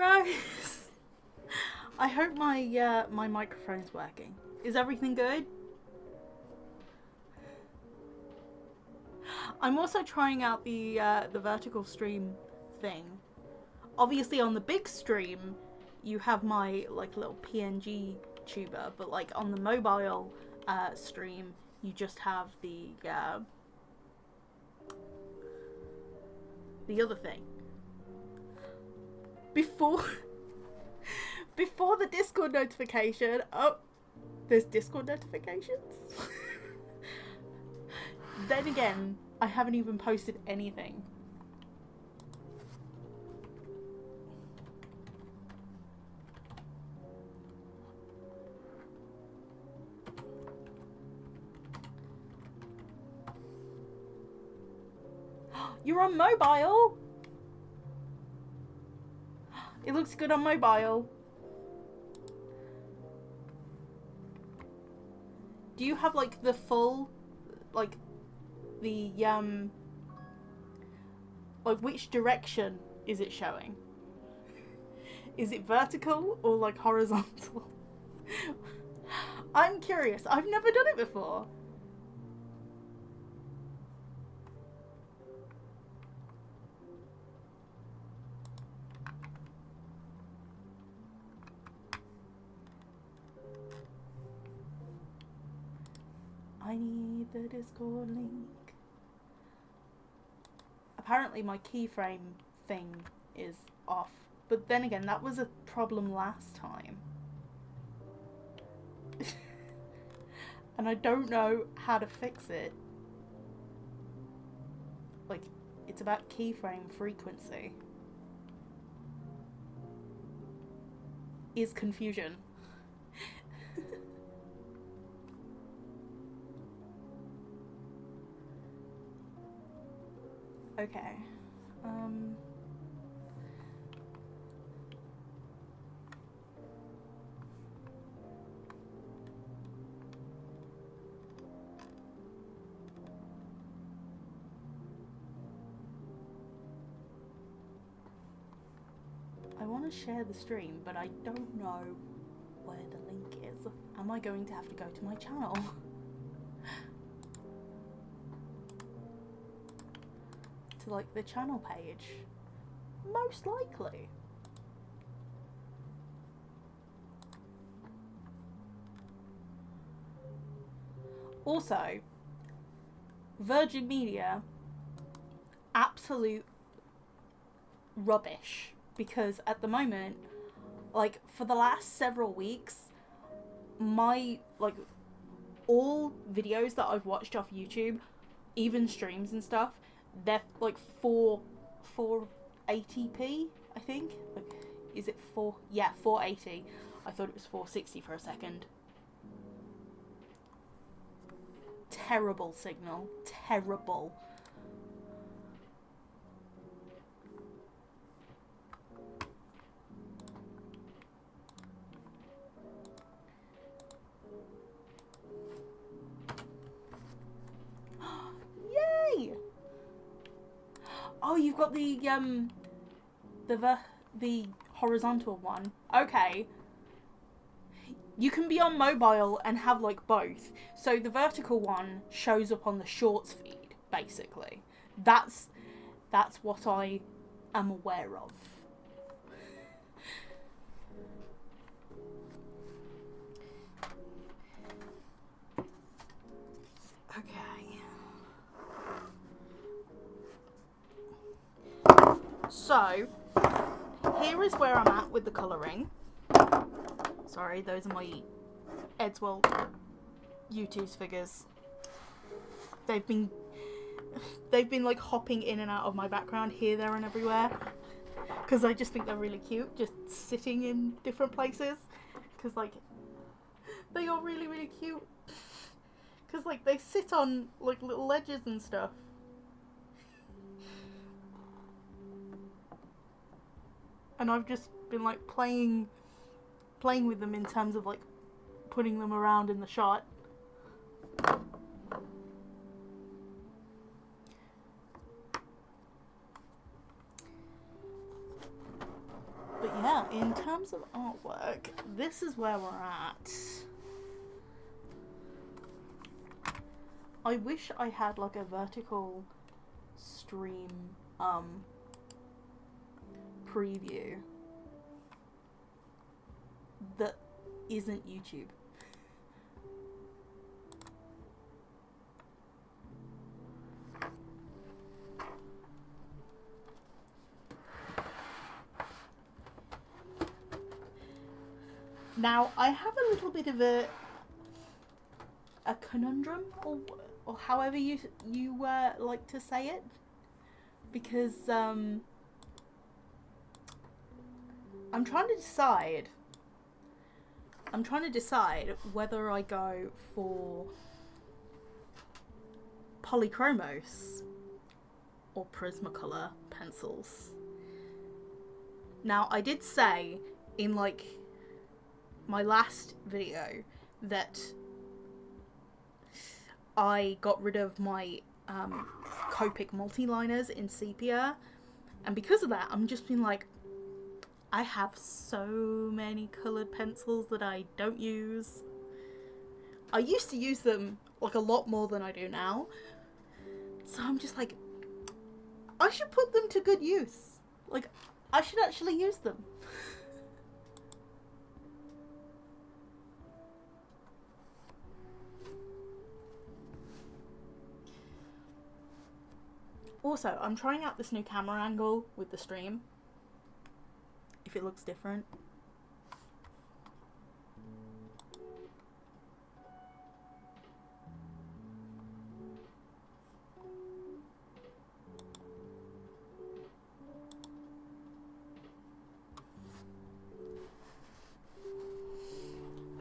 Rose. I hope my my microphone's working. Is everything good? I'm also trying out the vertical stream thing. Obviously, on the big stream, you have my like little PNG tuber, but like on the mobile stream, you just have the other thing. Before the Discord notification. Oh, there's Discord notifications. Then again, I haven't even posted anything. You're on mobile? It looks good on mobile. Do you have like the full, like the like which direction is it showing? Is it vertical or like horizontal? I'm curious. I've never done it before. I need the Discord link. Apparently my keyframe thing is off. But then again, that was a problem last time. And I don't know how to fix it. Like, it's about keyframe frequency. Is confusion. Okay. I want to share the stream, but I don't know where the link is. Am I going to have to go to my channel? To like the channel page? Most likely. Also, Virgin Media, absolute rubbish, because at the moment, like for the last several weeks, my like all videos that I've watched off YouTube, even streams and stuff, they're like 480p, I think. Like, is it 4? Yeah, 480. I thought it was 460 for a second. Terrible signal. Terrible. Yay! Oh, you've got the horizontal one. Okay. You can be on mobile and have like both. So the vertical one shows up on the shorts feed, basically. That's what I am aware of. Okay. So, here is where I'm at with the colouring. Sorry, those are my Edswell U2's figures. They've been like hopping in and out of my background here, there and everywhere. Because I just think they're really cute, just sitting in different places. Because like, they are really, really cute. Because like, they sit on like little ledges and stuff. And I've just been like playing with them in terms of like putting them around in the shot. But yeah, in terms of artwork, this is where we're at. I wish I had like a vertical stream preview that isn't YouTube. Now, I have a little bit of a conundrum, or however you like to say it, because I'm trying to decide. I'm trying to decide whether I go for polychromos or Prismacolor pencils. Now, I did say in like my last video that I got rid of my Copic multi-liners in sepia, and because of that I'm just been like, I have so many coloured pencils that I don't use. I used to use them like a lot more than I do now, so I'm just like, I should put them to good use. Like, I should actually use them. Also, I'm trying out this new camera angle with the stream, if it looks different.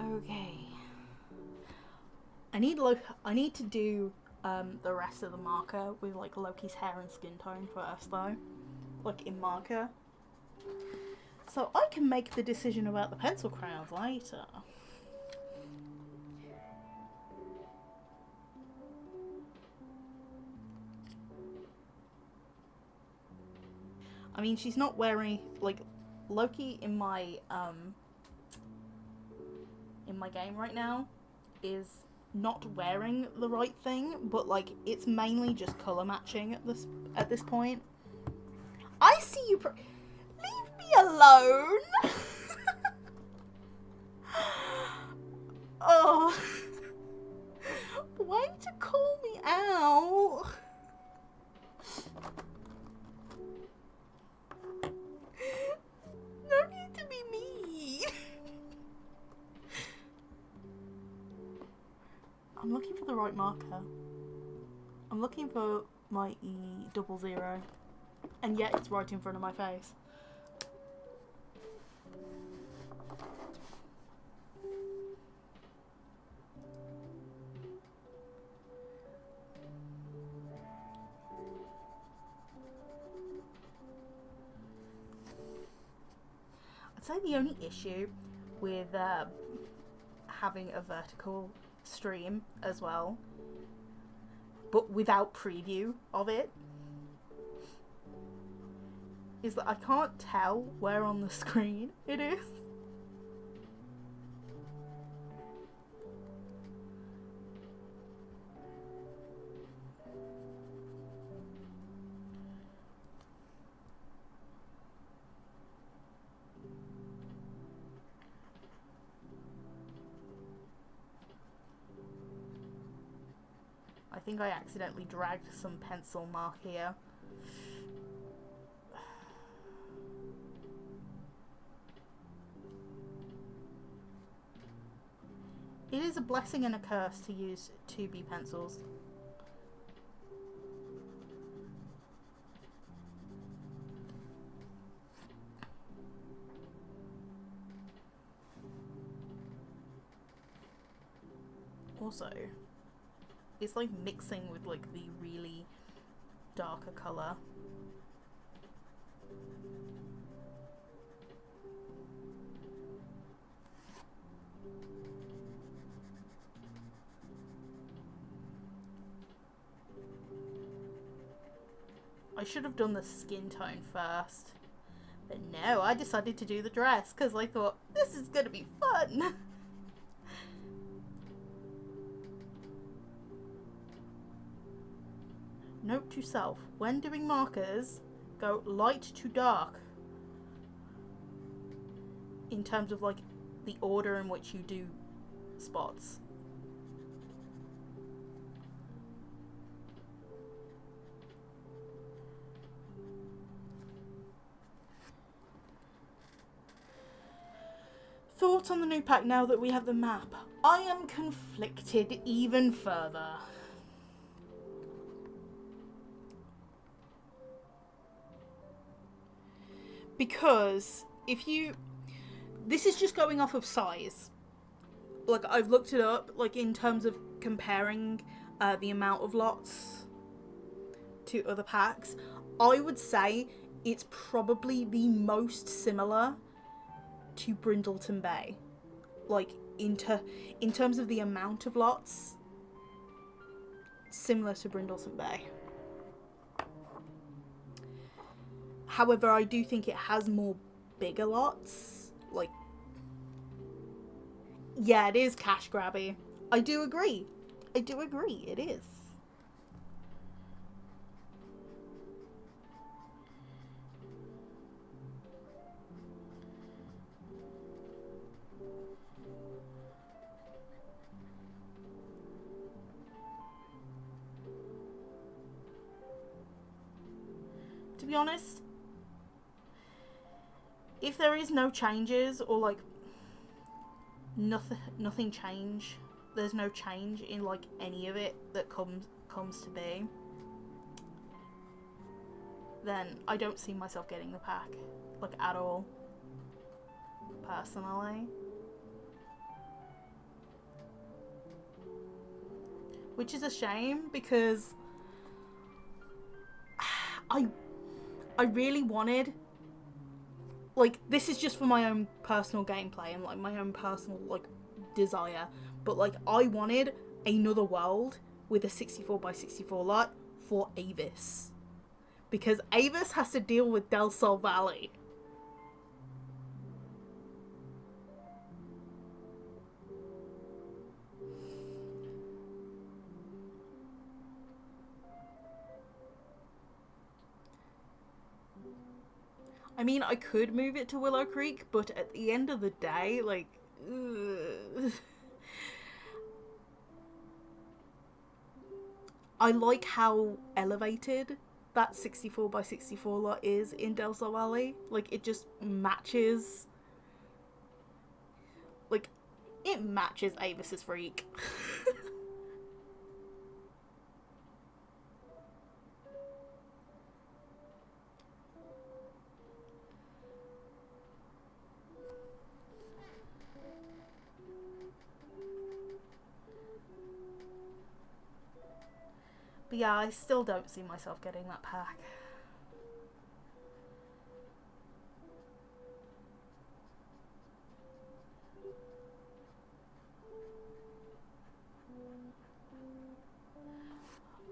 Okay. I need to do the rest of the marker with like Loki's hair and skin tone first though, like in marker, so I can make the decision about the pencil crayons later. I mean, she's not wearing, like, Loki in my game right now is not wearing the right thing, but like it's mainly just color matching at this point. I see you. Leave me alone. Oh, way to call me out. No need to be mean. I'm looking for the right marker. I'm looking for my E00, and yet it's right in front of my face. I'd say the only issue with having a vertical stream as well, but without preview of it, is that I can't tell where on the screen it is. I think I accidentally dragged some pencil mark here. It is a blessing and a curse to use 2B pencils. Also, it's like mixing with like the really darker colour. I should have done the skin tone first, But no, I decided to do the dress because I thought, this is going to be fun. Note to self, when doing markers, go light to dark. In terms of like the order in which you do spots. Thoughts on the new pack now that we have the map? I am conflicted even further. Because if you... This is just going off of size. Like, I've looked it up, like, in terms of comparing the amount of lots to other packs. I would say it's probably the most similar to Brindleton Bay. Like, in terms of the amount of lots, similar to Brindleton Bay. However, I do think it has more bigger lots. Like, yeah, it is cash grabby. I do agree. It is. To be honest, if there is no changes or like nothing change, there's no change in like any of it that comes to be, then I don't see myself getting the pack, like, at all, personally. Which is a shame because I really wanted, like, this is just for my own personal gameplay and like my own personal like desire, but like I wanted another world with a 64x64 lot for Avis, because Avis has to deal with Del Sol Valley. I mean, I could move it to Willow Creek, but at the end of the day, like, ugh. I like how elevated that 64x64 lot is in Del Sol Valley. Like, it just matches. Like, it matches Avis's Freak. But yeah, I still don't see myself getting that pack.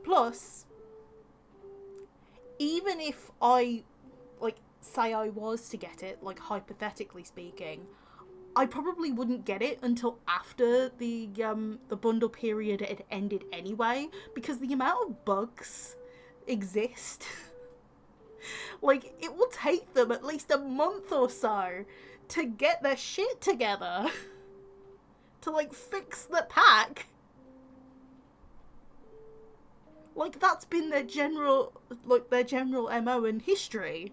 Plus, even if I, like, say I was to get it, like, hypothetically speaking, I probably wouldn't get it until after the bundle period had ended anyway, because the amount of bugs exist. Like, it will take them at least a month or so to get their shit together to, like, fix the pack. Like, that's been their general MO in history.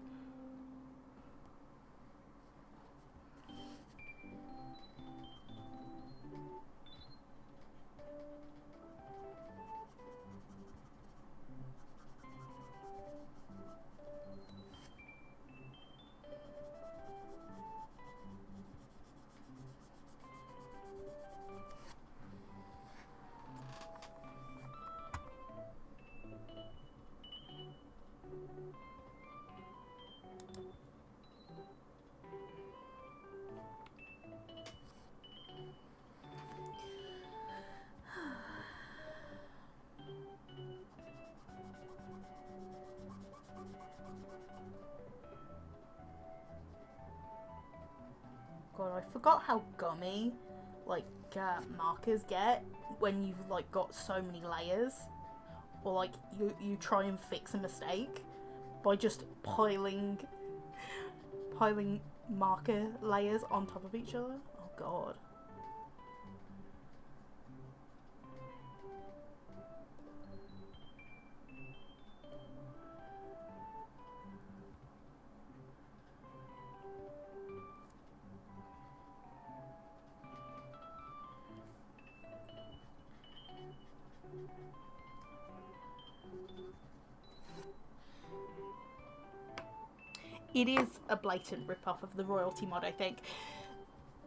I forgot how gummy, like, markers get when you've, like, got so many layers. Or, like, you try and fix a mistake by just piling marker layers on top of each other. Oh, God. It is a blatant rip-off of the royalty mod, I think.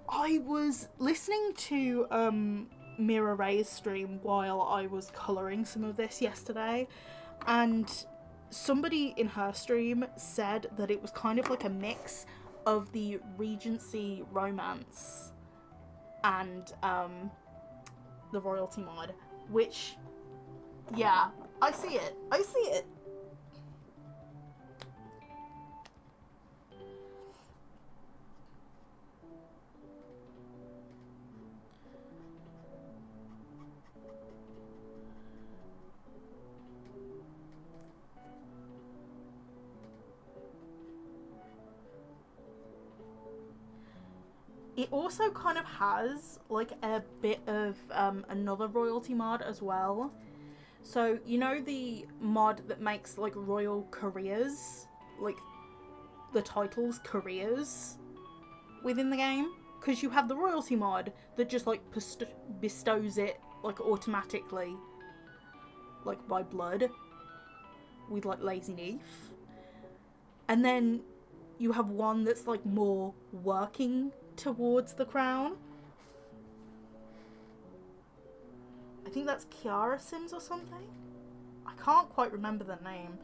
I was listening to Mira Ray's stream while I was colouring some of this yesterday, and somebody in her stream said that it was kind of like a mix of the Regency romance and the royalty mod, which, yeah, I see it. I see it. It also kind of has, like, a bit of another royalty mod as well. So, you know the mod that makes, like, royal careers? Like, the titles careers within the game? Because you have the royalty mod that just, like, bestows it, like, automatically, like, by blood, with, like, Lazy Neef. And then you have one that's, like, more working towards the crown. I think that's Kiara Sims or something. I can't quite remember the name.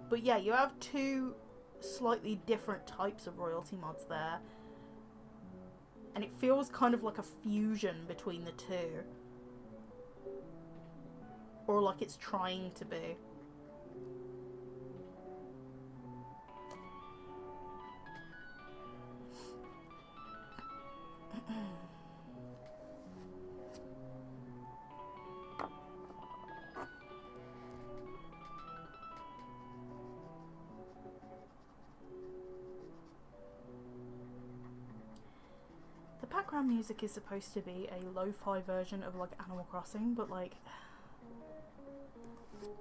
But yeah, you have two slightly different types of royalty mods there. And it feels kind of like a fusion between the two. Or like it's trying to be. The background music is supposed to be a lo-fi version of like Animal Crossing, but like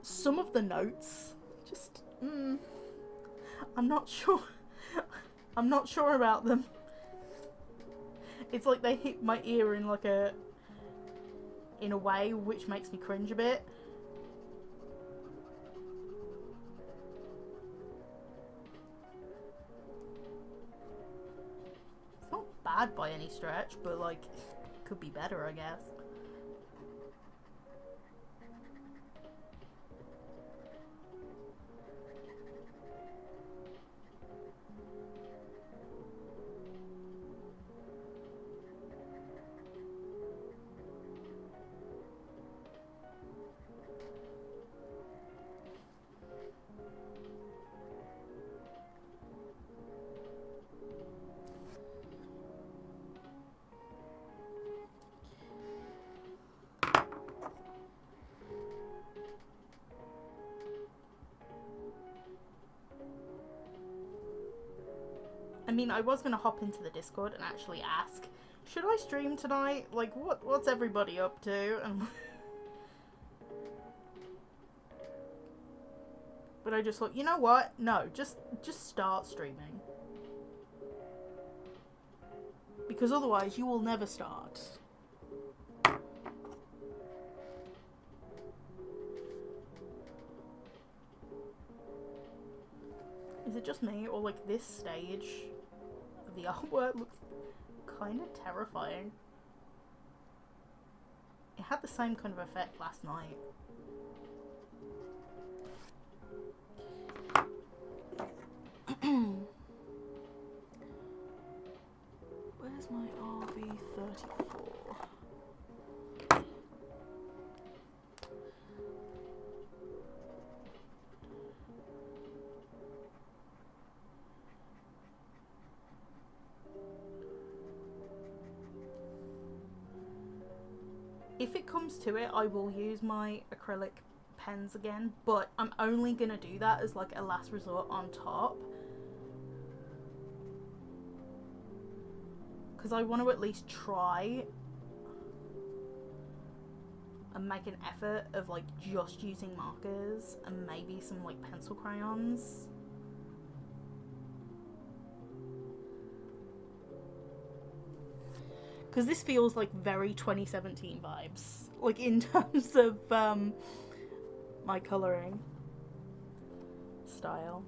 some of the notes just I'm not sure. I'm not sure about them. It's like they hit my ear in like in a way which makes me cringe a bit. It's not bad by any stretch, but like could be better, I guess. I mean, I was gonna hop into the Discord and actually ask, should I stream tonight? Like, what's everybody up to? But I just thought, you know what? No, just start streaming. Because otherwise you will never start. Is it just me, or like this stage of the artwork looks kind of terrifying? It had the same kind of effect last night. Where's my RV34? If it comes to it, I will use my acrylic pens again, but I'm only gonna do that as like a last resort on top, because I want to at least try and make an effort of like just using markers and maybe some like pencil crayons. Because this feels like very 2017 vibes, like in terms of my colouring style.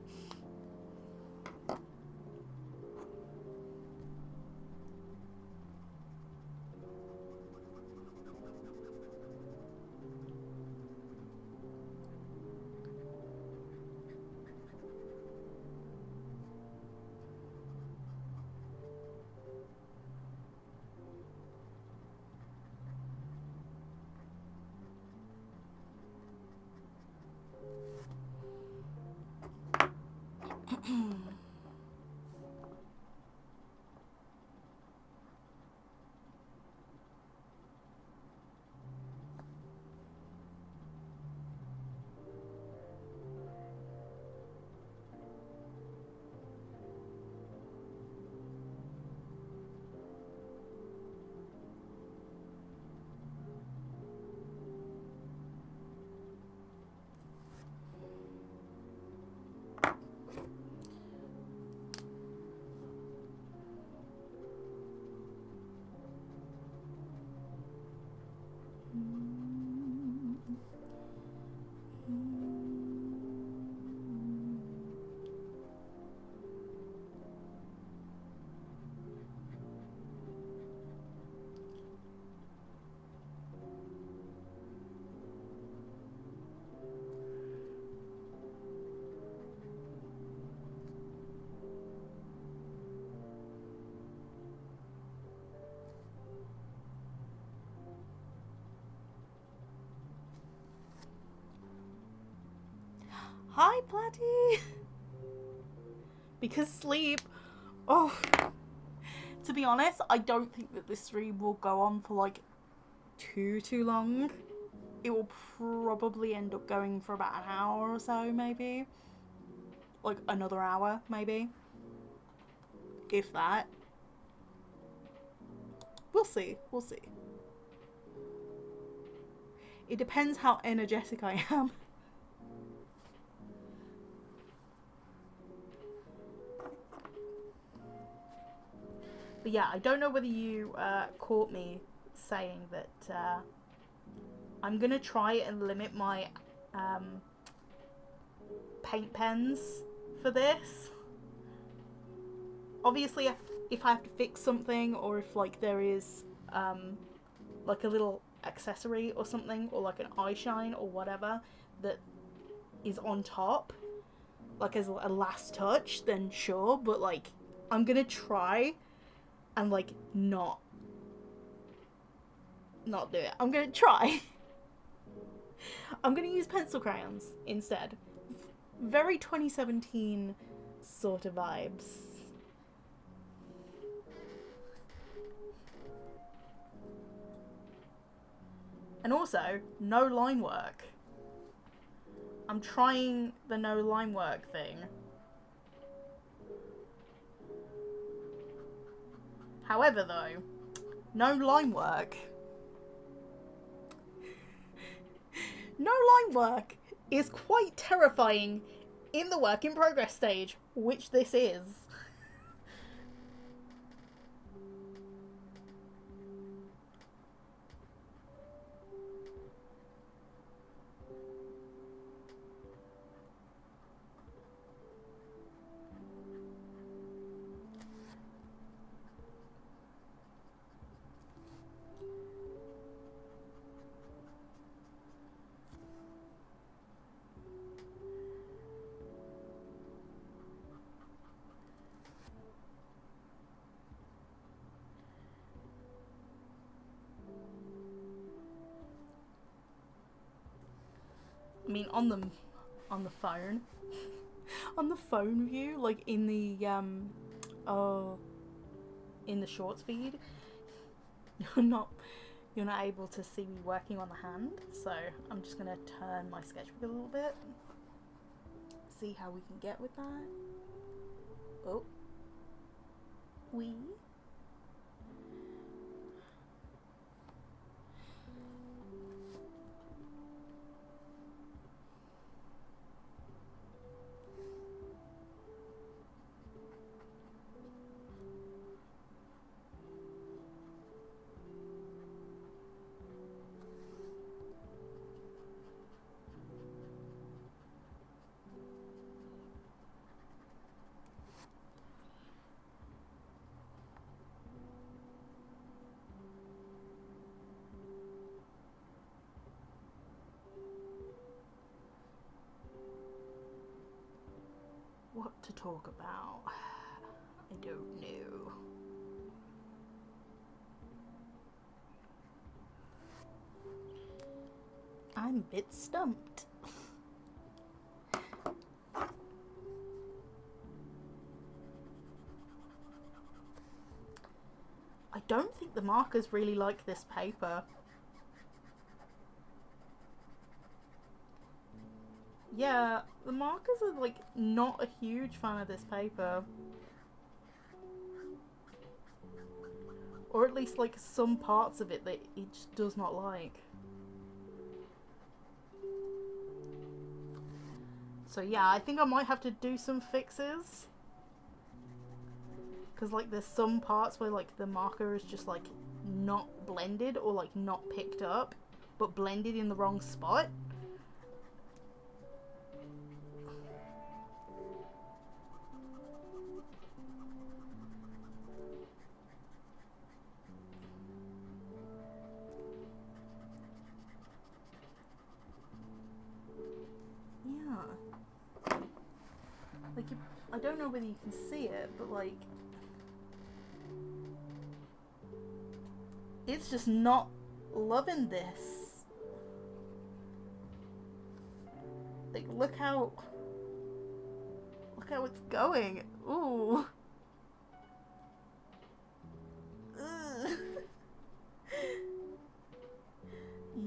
Hi, Platty! Because sleep. Oh, to be honest, I don't think that this stream will go on for like too long. It will probably end up going for about an hour or so, maybe. Like another hour, maybe. If that. We'll see. We'll see. It depends how energetic I am. But yeah, I don't know whether you caught me saying that I'm going to try and limit my paint pens for this. Obviously, if I have to fix something, or if like there is like a little accessory or something, or like an eye shine or whatever that is on top, like as a last touch, then sure. But like, I'm going to try and like not do it. I'm gonna try. I'm gonna use pencil crayons instead. Very 2017 sort of vibes. And also, no line work. I'm trying the no line work thing. However, though, no line work. No line work is quite terrifying in the work in progress stage, which this is. I mean, on the phone, on the phone view, like in the in the shorts feed, you're not you're not able to see me working on the hand, so I'm just going to turn my sketchbook a little bit. See how we can get with that. Oh. Wee. What to talk about? I don't know. I'm a bit stumped. I don't think the markers really like this paper. Yeah, the markers are like not a huge fan of this paper. Or at least like some parts of it that it just does not like. So yeah, I think I might have to do some fixes. Because like there's some parts where like the marker is just like not blended or like not picked up, but blended in the wrong spot. Like, I don't know whether you can see it, but like, it's just not loving this. Like, look how it's going. Ooh. Ugh.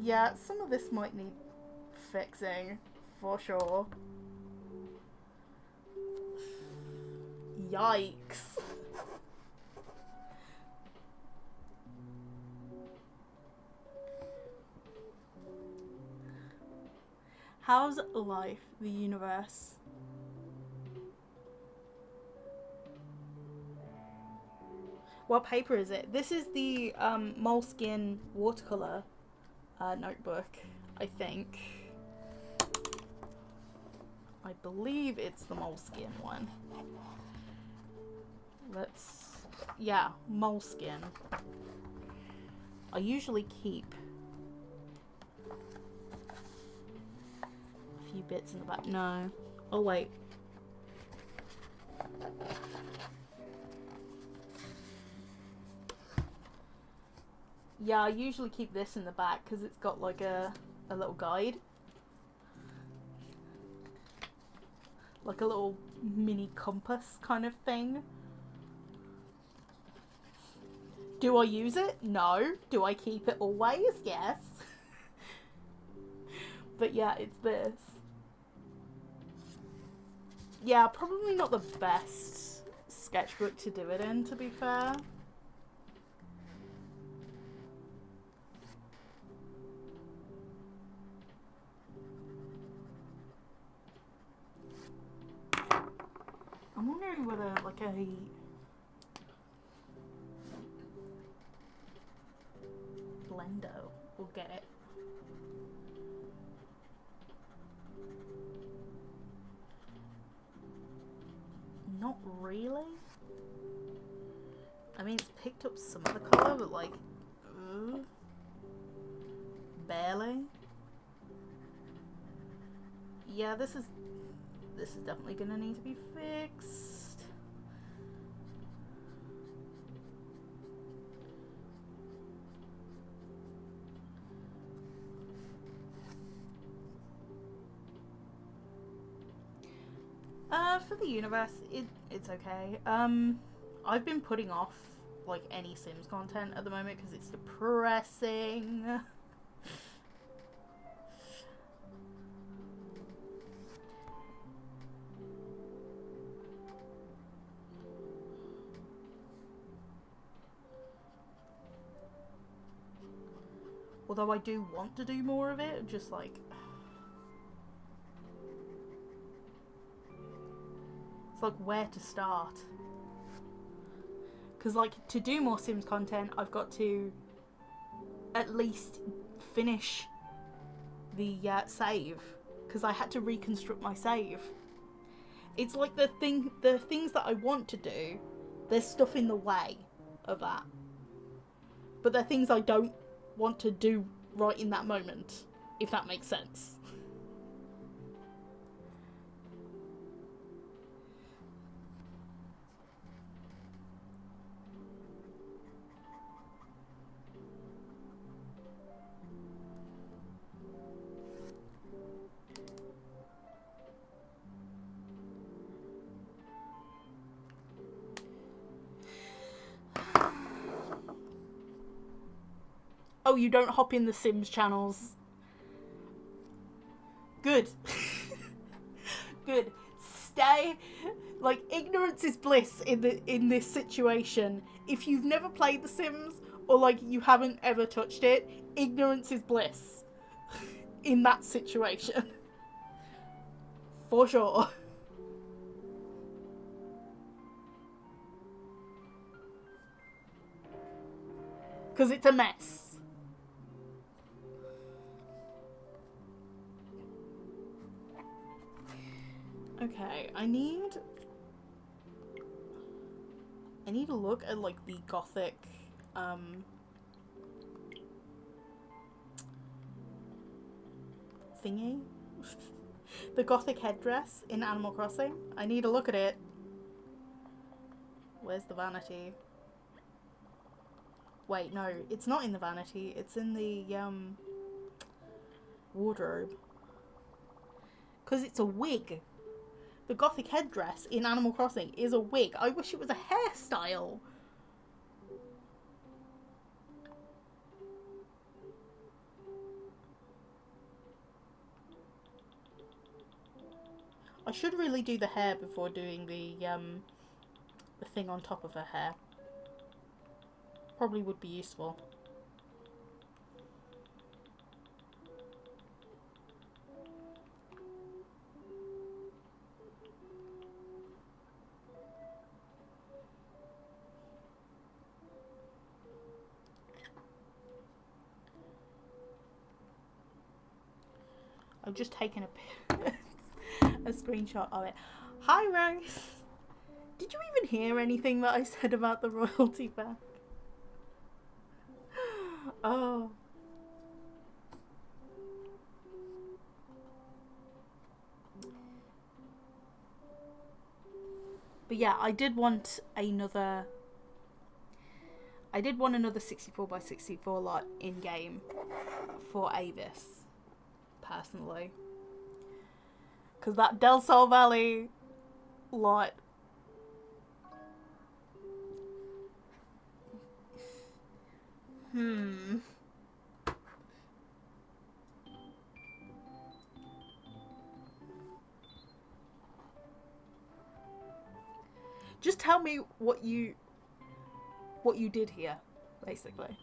Yeah, some of this might need fixing, for sure. Yikes. How's life, the universe? What paper is it? This is the Moleskine watercolor notebook, I think. I believe it's the Moleskine one. Yeah, Moleskine. I usually keep a few bits in the back. No. Oh, wait. Yeah, I usually keep this in the back because it's got like a little guide. Like a little mini compass kind of thing. Do I use it? No. Do I keep it always? Yes. But yeah, it's this. Yeah, probably not the best sketchbook to do it in, to be fair. I'm wondering whether like a blender will get it. Not really. I mean, it's picked up some of the colour, but like, barely. Yeah, this is definitely gonna need to be fixed. For the universe, it's okay. I've been putting off like any Sims content at the moment because it's depressing. Although I do want to do more of it, just like... It's like where to start. Because like to do more Sims content, I've got to at least finish the save. Because I had to reconstruct my save. It's like the things that I want to do, there's stuff in the way of that. But they're things I don't want to do right in that moment, if that makes sense. Oh, you don't hop in the Sims channels. Good. Good. Stay. Like, ignorance is bliss in this situation. If you've never played The Sims, or like you haven't ever touched it, ignorance is bliss in that situation. For sure. Because it's a mess. Okay, I need to look at like the gothic thingy. The gothic headdress in Animal Crossing. I need to look at it. Where's the vanity? Wait, no, it's not in the vanity. It's in the wardrobe. Because it's a wig. The gothic headdress in Animal Crossing is a wig. I wish it was a hairstyle. I should really do the hair before doing the thing on top of her hair. Probably would be useful. I've just taken a screenshot of it. Hi, Rose. Did you even hear anything that I said about the royalty pack? Oh. But yeah, I did want another 64x64 lot in game for Avis, personally, because that Del Sol Valley lot, Just tell me what you did here, basically.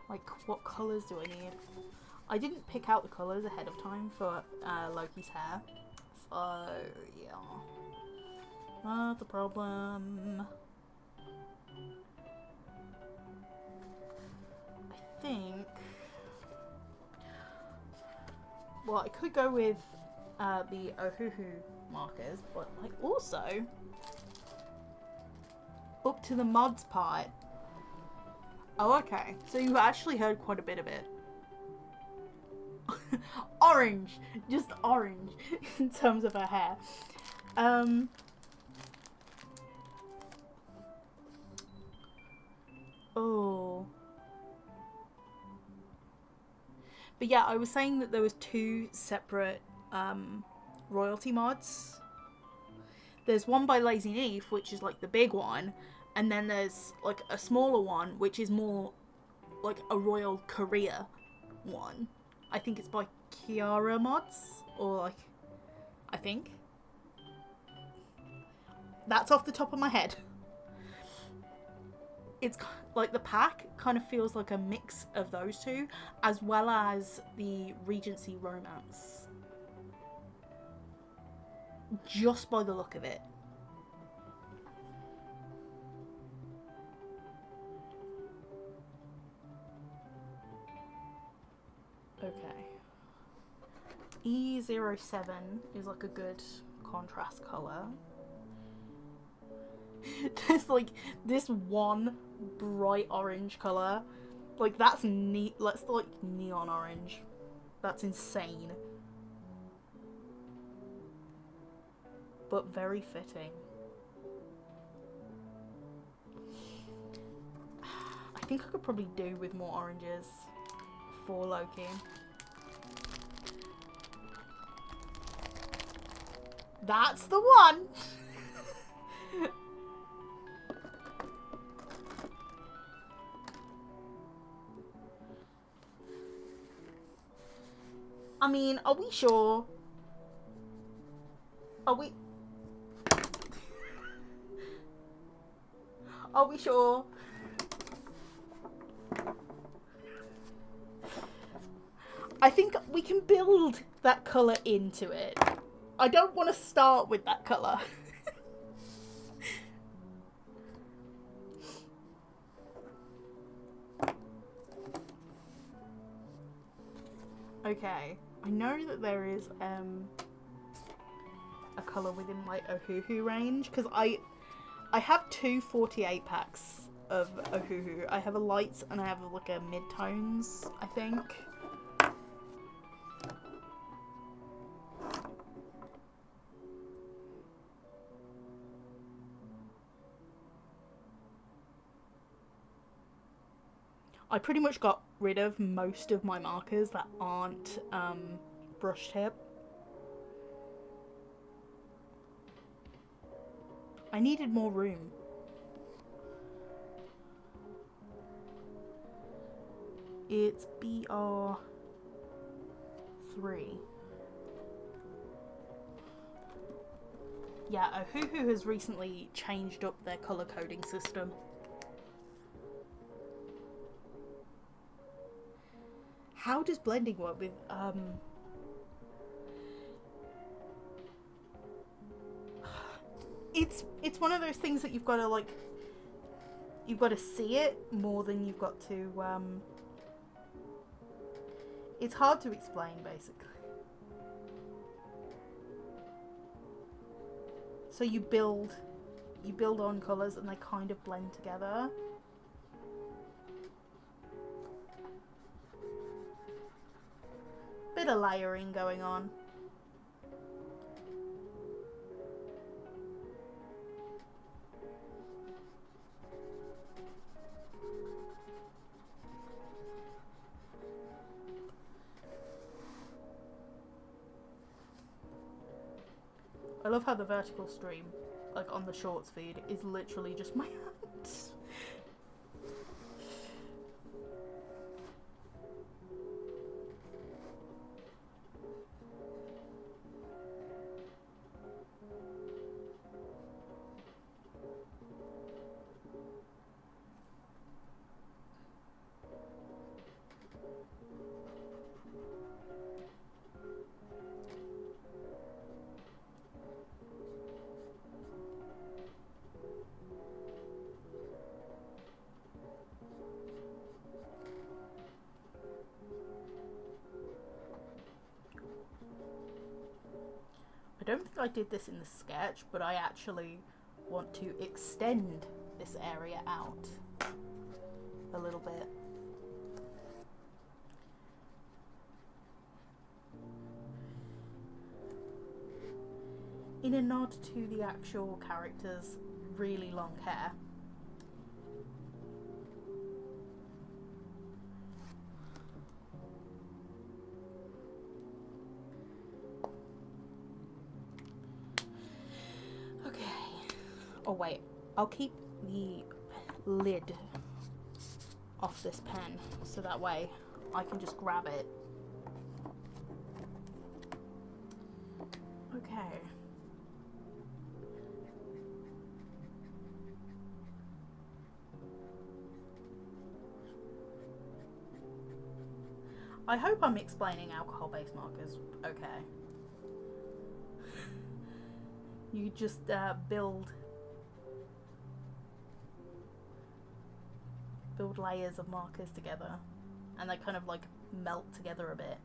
Like, what colours do I need? I didn't pick out the colours ahead of time for Loki's hair, so yeah, not a problem. I think, well, I could go with the Ohuhu markers, but like also up to the mods part. Oh, okay. So you actually heard quite a bit of it. Orange, just orange in terms of her hair. Oh, But yeah, I was saying that there was two separate royalty mods. There's one by Lazy Neef, which is like the big one, and then there's like a smaller one, which is more like a Royal Korea one. I think it's by Kiara Mods, or like, I think. That's off the top of my head. It's like the pack kind of feels like a mix of those two, as well as the Regency Romance. Just by the look of it. Okay. E07 is like a good contrast colour. There's like this one bright orange colour. Like that's neat. Let's like neon orange. That's insane. But very fitting. I think I could probably do with more oranges for Loki. That's the one! I mean, are we sure? Are we... Are we sure? I think we can build that colour into it. I don't want to start with that colour. Okay, I know that there is a colour within my Ohuhu range, because I have two 48 packs of Ohuhu. I have a lights and I have like a mid-tones, I think. I pretty much got rid of most of my markers that aren't brush tip. I needed more room. It's BR3. Yeah, Ohuhu has recently changed up their colour coding system. How does blending work with it's one of those things that you've got to like, you've got to see it more than you've got to it's hard to explain, basically. So you build on colours and they kind of blend together. Bit of layering going on. I love how the vertical stream, like on the shorts feed, is literally just my hands. I don't think I did this in the sketch, but I actually want to extend this area out a little bit. In a nod to the actual character's really long hair. Oh wait, I'll keep the lid off this pen so that way I can just grab it. Okay. I hope I'm explaining alcohol-based markers okay. You just build layers of markers together and they kind of like melt together a bit.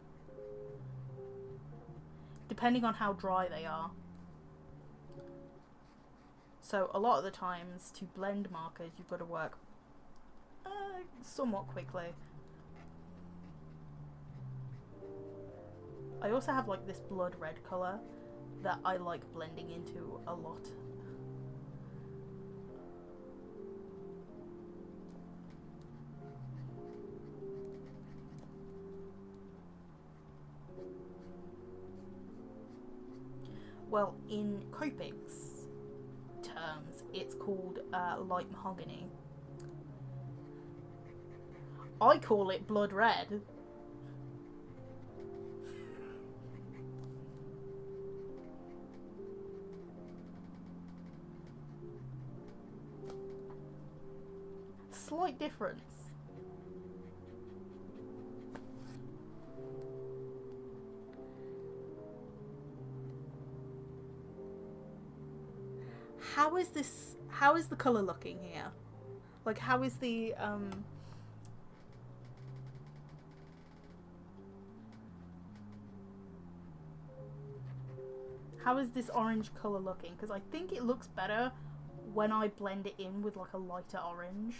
Depending on how dry they are. So a lot of the times to blend markers you've got to work somewhat quickly. I also have like this blood red colour that I like blending into a lot. Well, in Copics terms, it's called light mahogany. I call it blood red. Slight difference. How is the colour looking here? Like, how is the how is this orange colour looking? Because I think it looks better when I blend it in with like a lighter orange.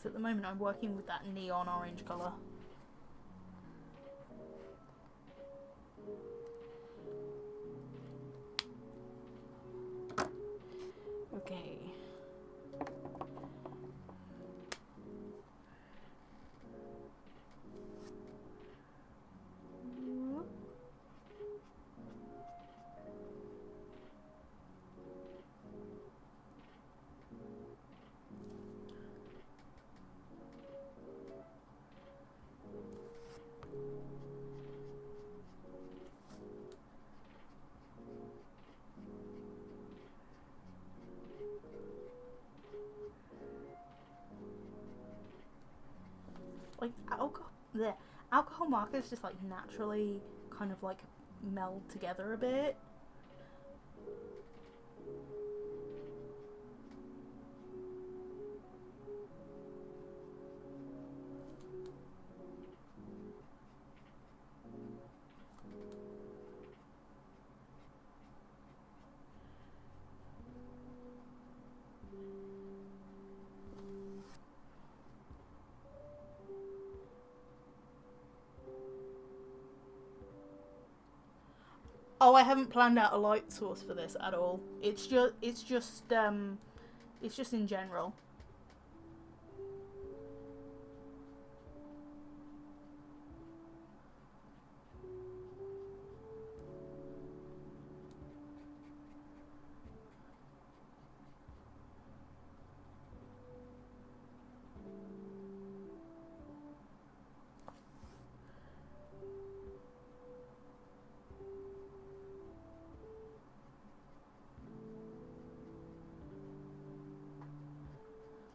At the moment I'm working with that neon orange colour. Okay. Like alcohol markers just like naturally kind of like meld together a bit. Oh, I haven't planned out a light source for this at all. It's just in general.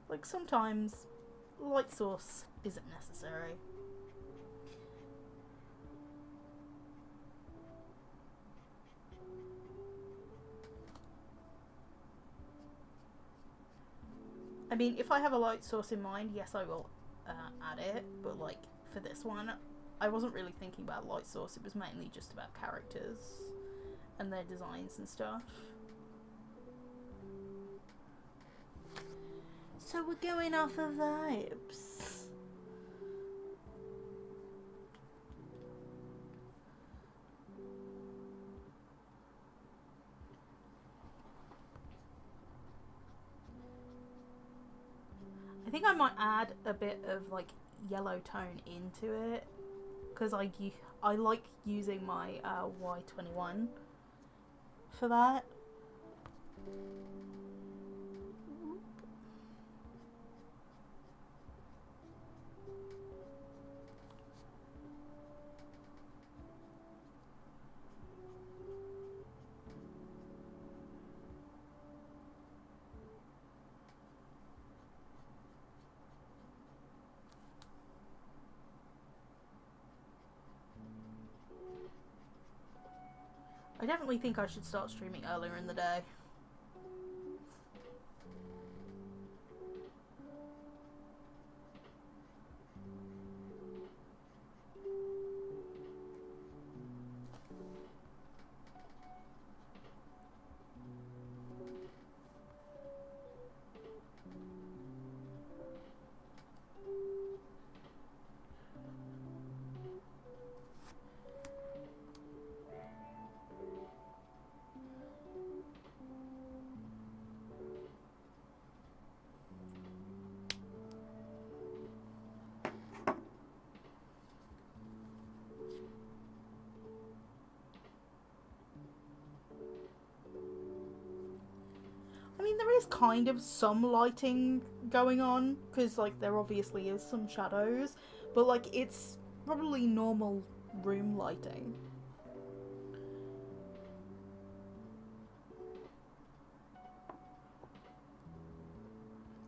Like, sometimes light source isn't necessary. I mean, if I have a light source in mind, yes, I will add it, but like for this one, I wasn't really thinking about light source. It was mainly just about characters and their designs and stuff. So we're going off of vibes. I think I might add a bit of like yellow tone into it because I like using my Y21 for that. I definitely think I should start streaming earlier in the day. I mean, there is kind of some lighting going on, because, like, there obviously is some shadows, but, like, it's probably normal room lighting.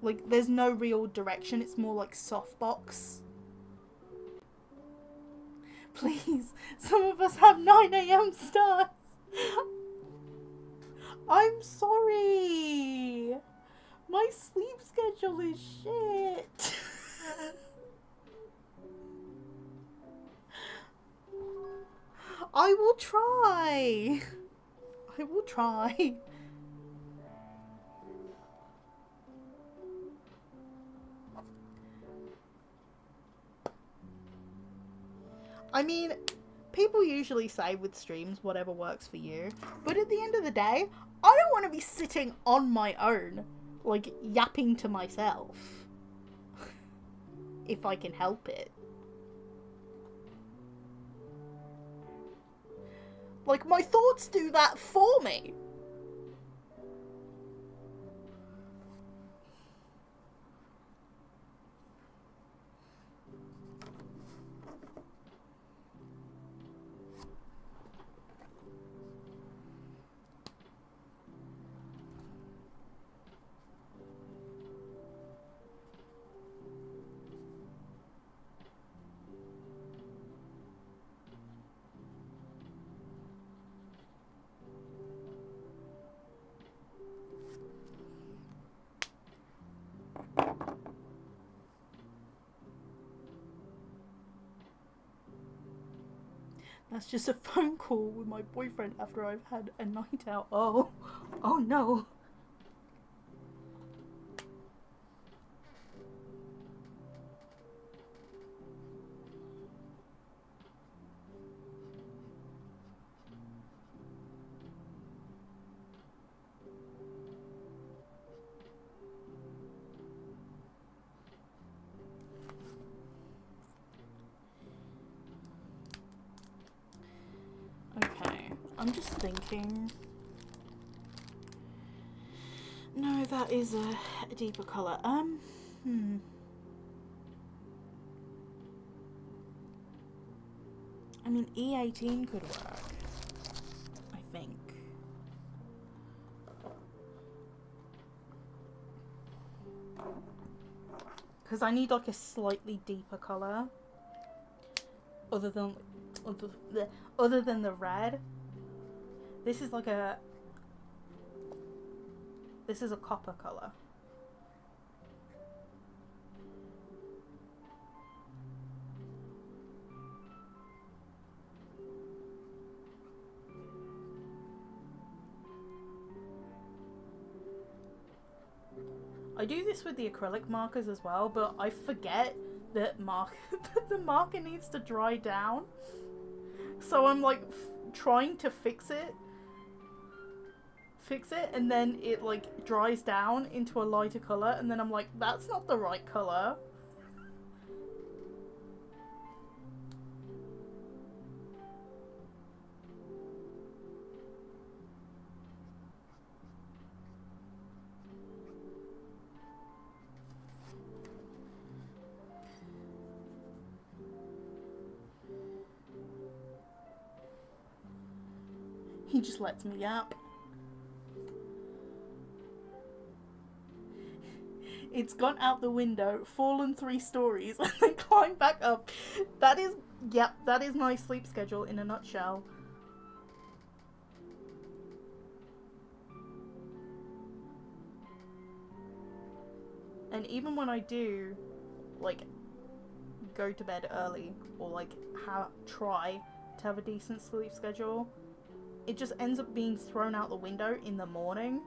Like, there's no real direction, it's more like softbox. Please, some of us have 9 AM starts. I'm sorry. My sleep schedule is shit. I will try. I will try. I mean, people usually say with streams, whatever works for you. But at the end of the day, I don't want to be sitting on my own, like, yapping to myself. If I can help it. Like, my thoughts do that for me. That's just a phone call with my boyfriend after I've had a night out. Oh no. I'm just thinking. No, that is a deeper colour. I mean, E18 could work. I think. Because I need like a slightly deeper colour. Other than the red. This is like a... This is a copper colour. I do this with the acrylic markers as well, but I forget that the marker needs to dry down. So I'm like trying to fix it, and then it like dries down into a lighter colour, and then I'm like, that's not the right colour. He just lets me yap. It's gone out the window, fallen 3 stories, and then climbed back up. That is, yep, that is my sleep schedule in a nutshell. And even when I do, like, go to bed early, or like try to have a decent sleep schedule, it just ends up being thrown out the window in the morning.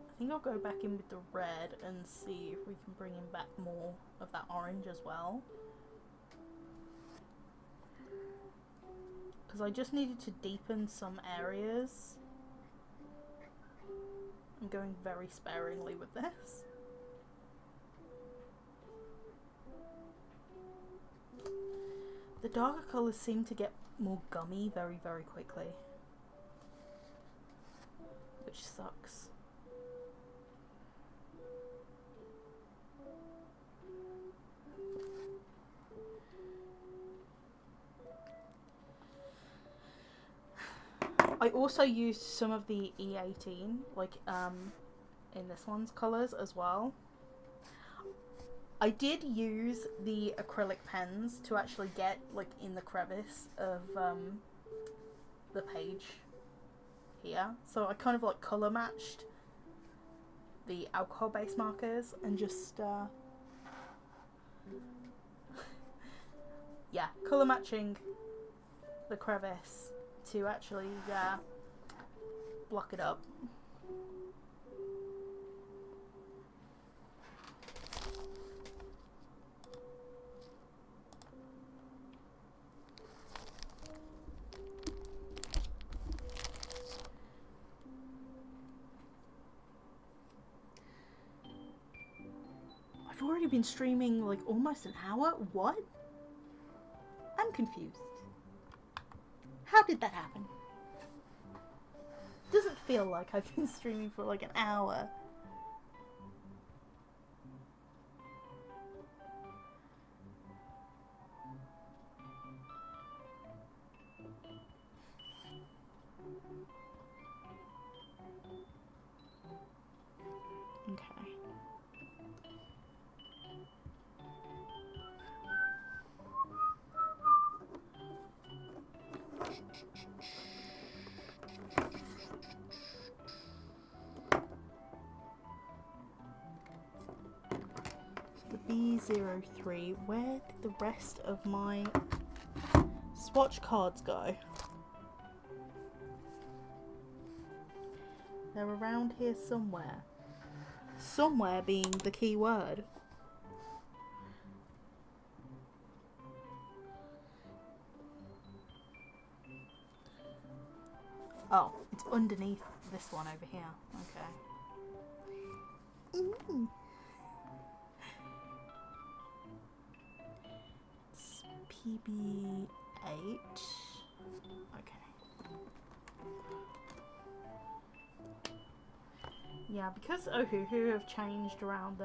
I think I'll go back in with the red and see if we can bring in back more of that orange as well. Because I just needed to deepen some areas. I'm going very sparingly with this. The darker colours seem to get more gummy very, very quickly. Which sucks. I also used some of the E18, like, in this one's colours as well. I did use the acrylic pens to actually get, like, in the crevice of, the page here. So I kind of, like, colour matched the alcohol-based markers and just, yeah, colour matching the crevice to actually block it up. I've already been streaming like almost an hour? What? I'm confused. How did that happen? Doesn't feel like I've been streaming for like an hour. Okay. B03, where did the rest of my swatch cards go? They're around here somewhere. Somewhere being the key word. Oh, it's underneath this one over here. Okay. Ooh. PB8. Okay. Yeah, because Ohuhu have changed around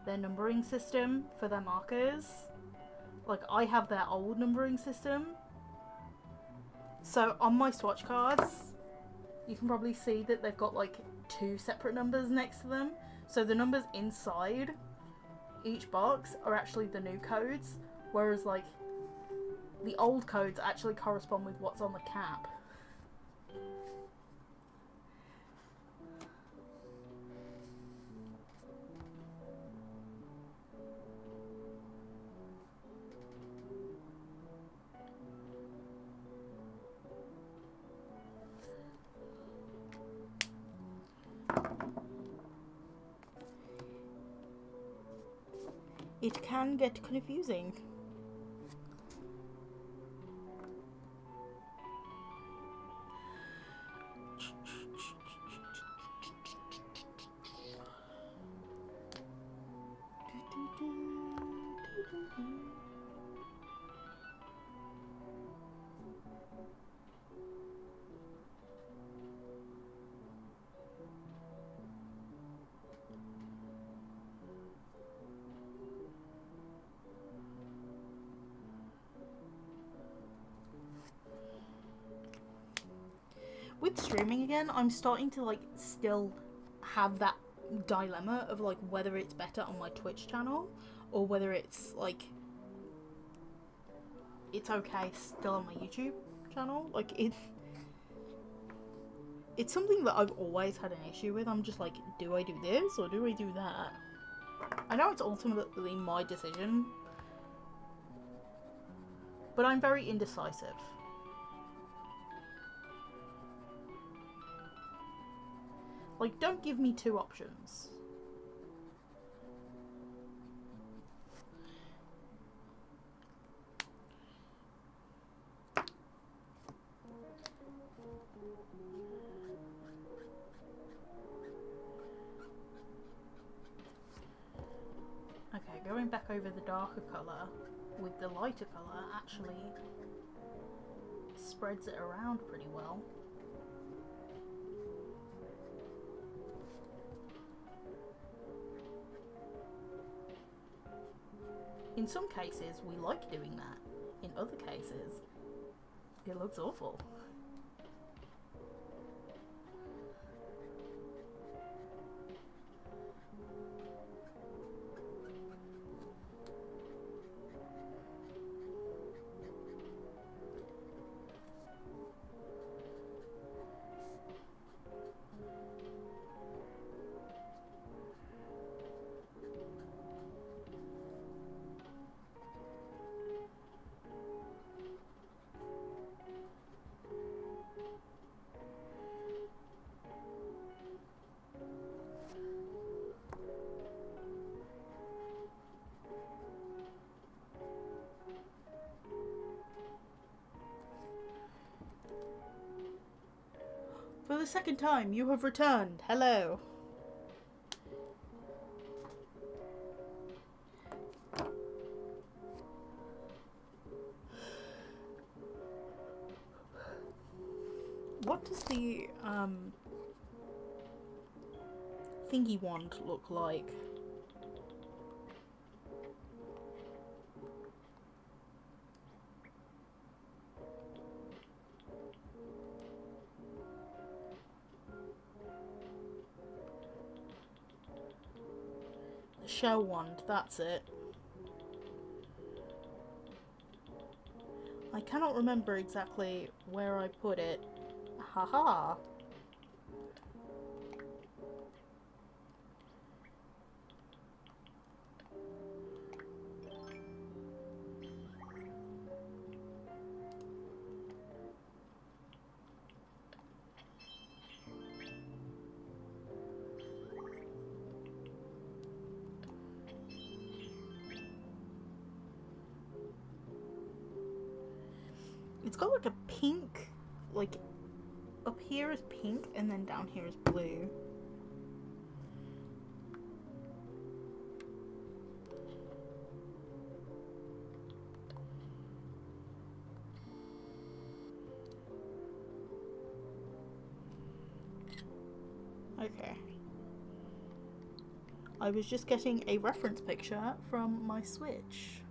their numbering system for their markers. Like, I have their old numbering system, So on my swatch cards, you can probably see that they've got like 2 separate numbers next to them. So the numbers inside each box are actually the new codes, whereas like the old codes actually correspond with what's on the cap. It can get confusing. With streaming again, I'm starting to like still have that dilemma of like whether it's better on my Twitch channel or whether it's like it's okay still on my YouTube channel. Like it's something that I've always had an issue with. I'm just like, do I do this or do I do that? I know it's ultimately my decision, but I'm very indecisive. Like, don't give me 2 options. Okay, going back over the darker colour with the lighter colour actually spreads it around pretty well. In some cases, we like doing that. In other cases, it looks awful. For the second time, you have returned. Hello. What does the thingy wand look like? Shell wand, that's it. I cannot remember exactly where I put it. Haha. It's got like a pink, like up here is pink and then down here is blue. Okay. I was just getting a reference picture from my Switch.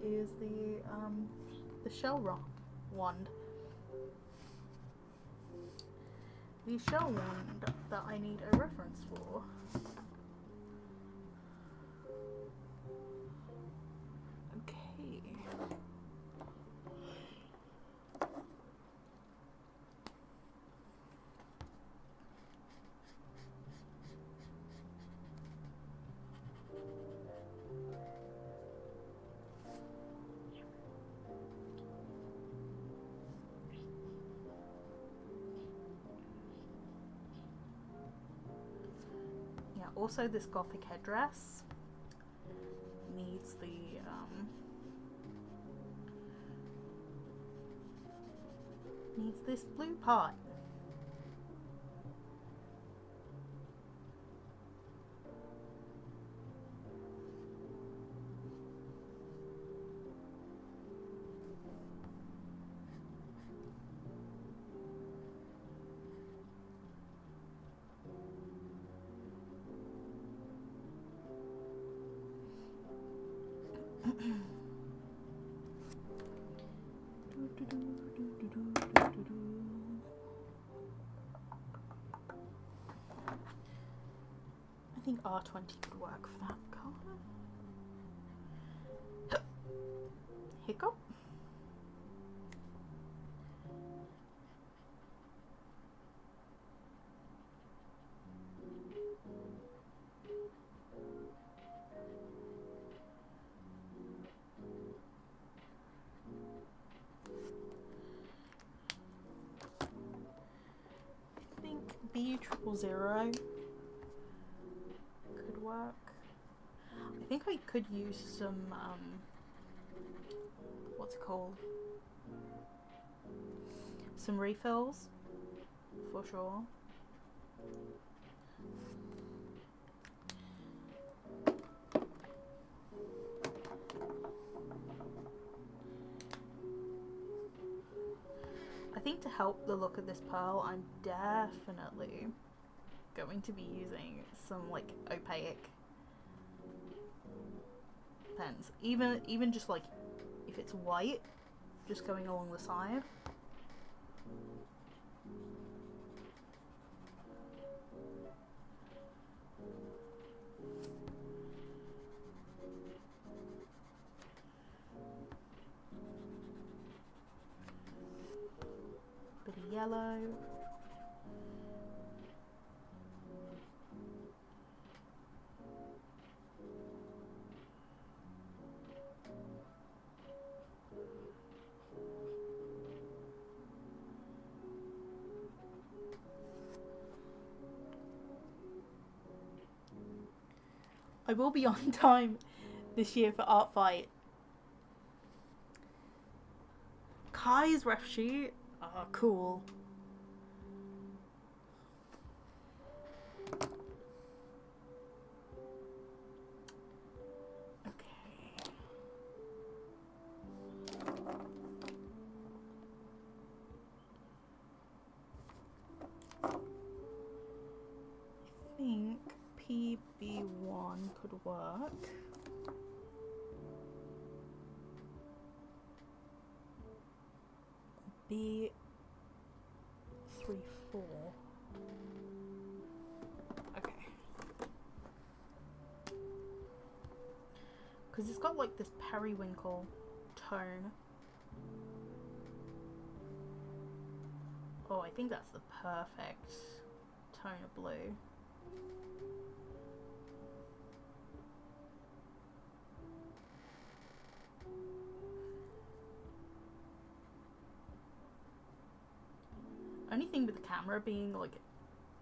is the shell wand. The shell wand that I need a reference for. Okay. Also, this gothic headdress needs this blue part. I think R20 would work for that colour. Hiccup. I think B000 could work. I think I could use some, what's it called? Some refills, for sure. I think to help the look of this pearl, I'm definitely going to be using some like opaque pens. Even just like if it's white, just going along the side. Bit of yellow. I will be on time this year for Art Fight. Kai's ref sheet. Oh, cool. PB1 could work. B34. Okay. Because it's got like this periwinkle tone. Oh, I think that's the perfect tone of blue. Only thing with the camera being like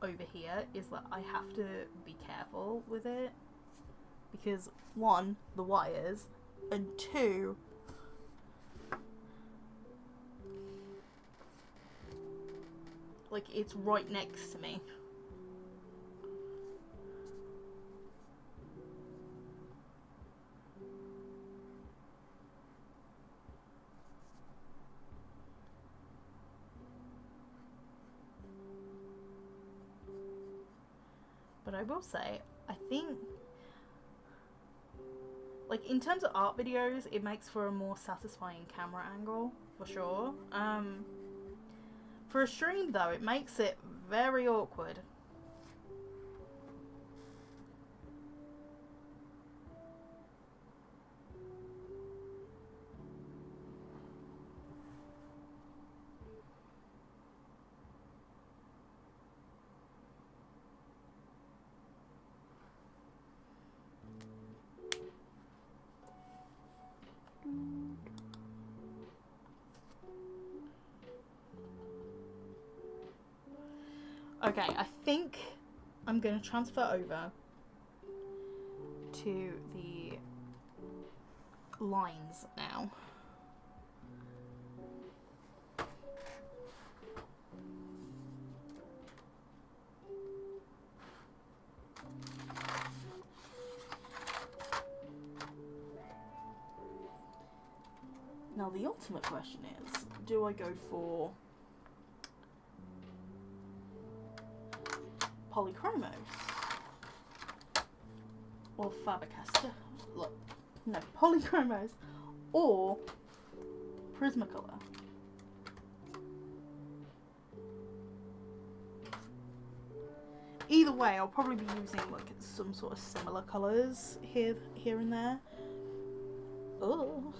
over here is that I have to be careful with it because one, the wires, and two, like it's right next to me. But I will say, I think Like, in terms of art videos, it makes for a more satisfying camera angle, for sure. For a stream, though, it makes it very awkward. Okay, I think I'm going to transfer over to the lines now. Now the ultimate question is, do I go for polychromos or Faber-Castell? Look, no, polychromos or Prismacolor? Either way, I'll probably be using like some sort of similar colours here and there. Oh.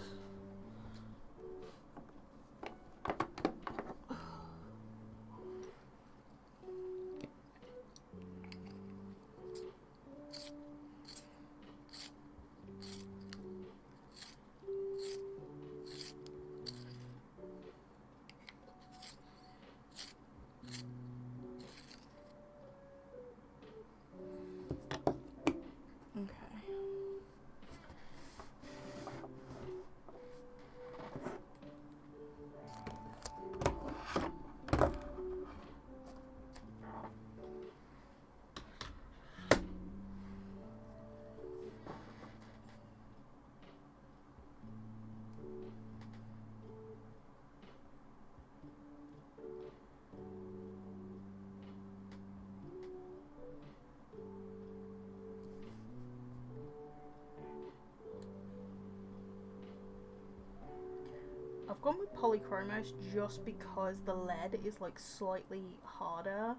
I've gone with polychromos just because the lead is like slightly harder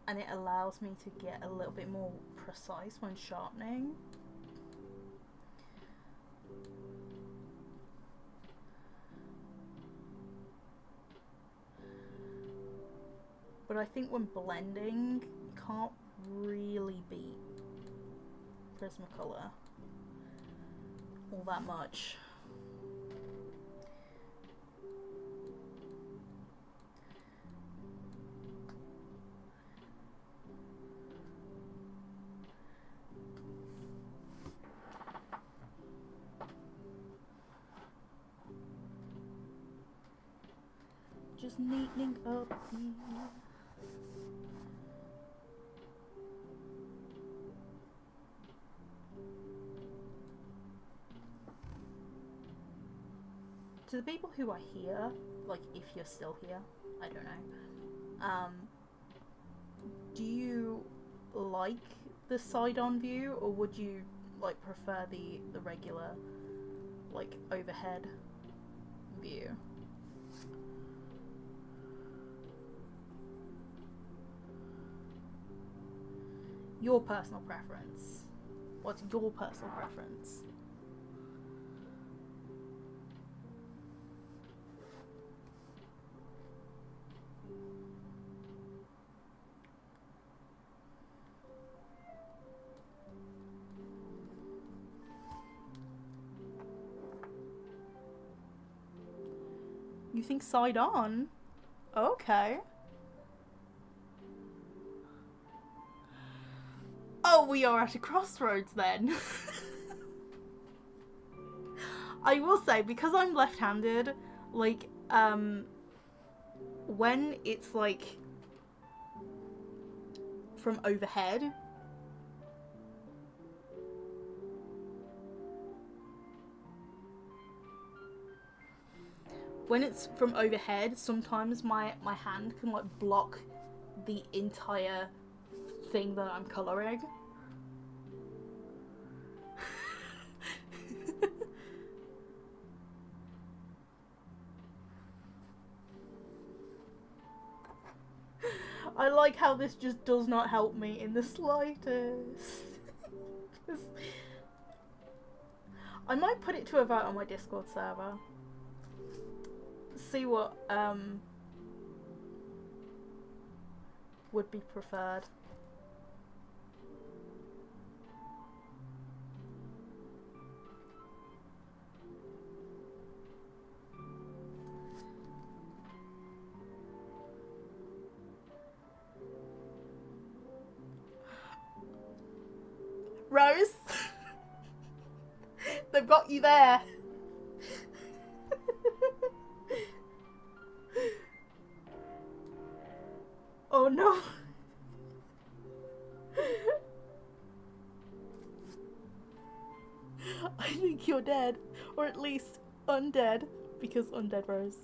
and it allows me to get a little bit more precise when sharpening. But I think when blending, you can't really beat Prismacolor all that much. Just neatening up here. To the people who are here, like if you're still here, I don't know, do you like the side-on view, or would you like prefer the regular like overhead view? Your personal preference. What's your personal preference? You think side on? Okay. Oh, we are at a crossroads then. I will say, because I'm left-handed, like, when it's like from overhead, sometimes my hand can like block the entire thing that I'm colouring. I like how this just does not help me in the slightest. I might put it to a vote on my Discord server. See what would be preferred. Rose, they've got you there. Oh no. I think you're dead, or at least undead, because undead Rose.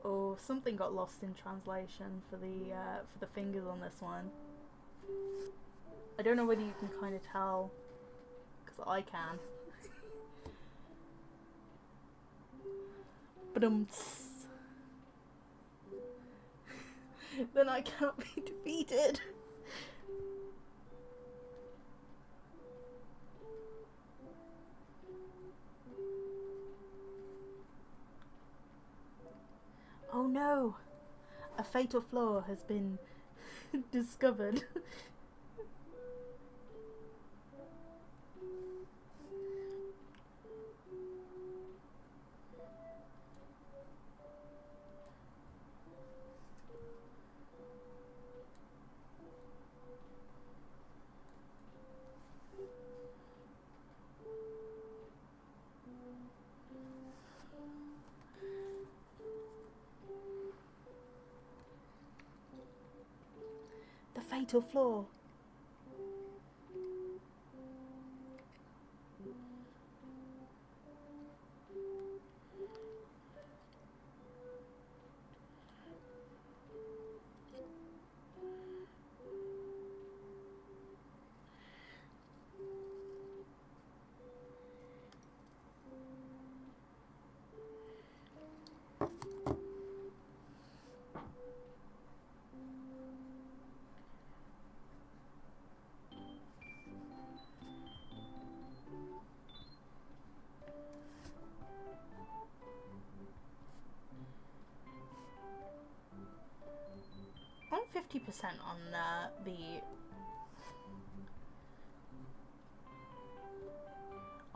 Oh, something got lost in translation for the fingers on this one. I don't know whether you can kind of tell, because I can. But then I cannot be defeated. Oh no! A fatal flaw has been discovered. The fatal flaw. I'm 50%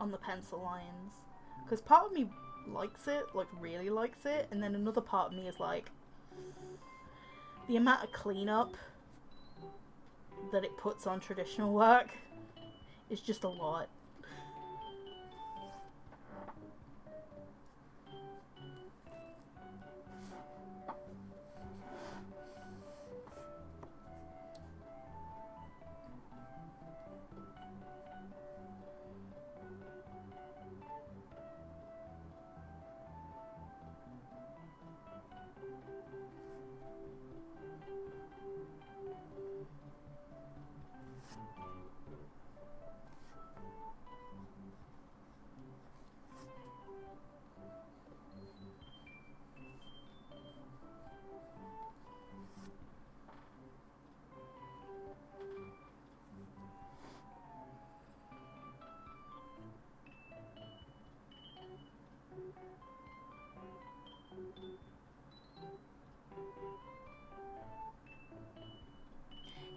on the pencil lines, because part of me likes it, like really likes it, and then another part of me is like, the amount of cleanup that it puts on traditional work is just a lot.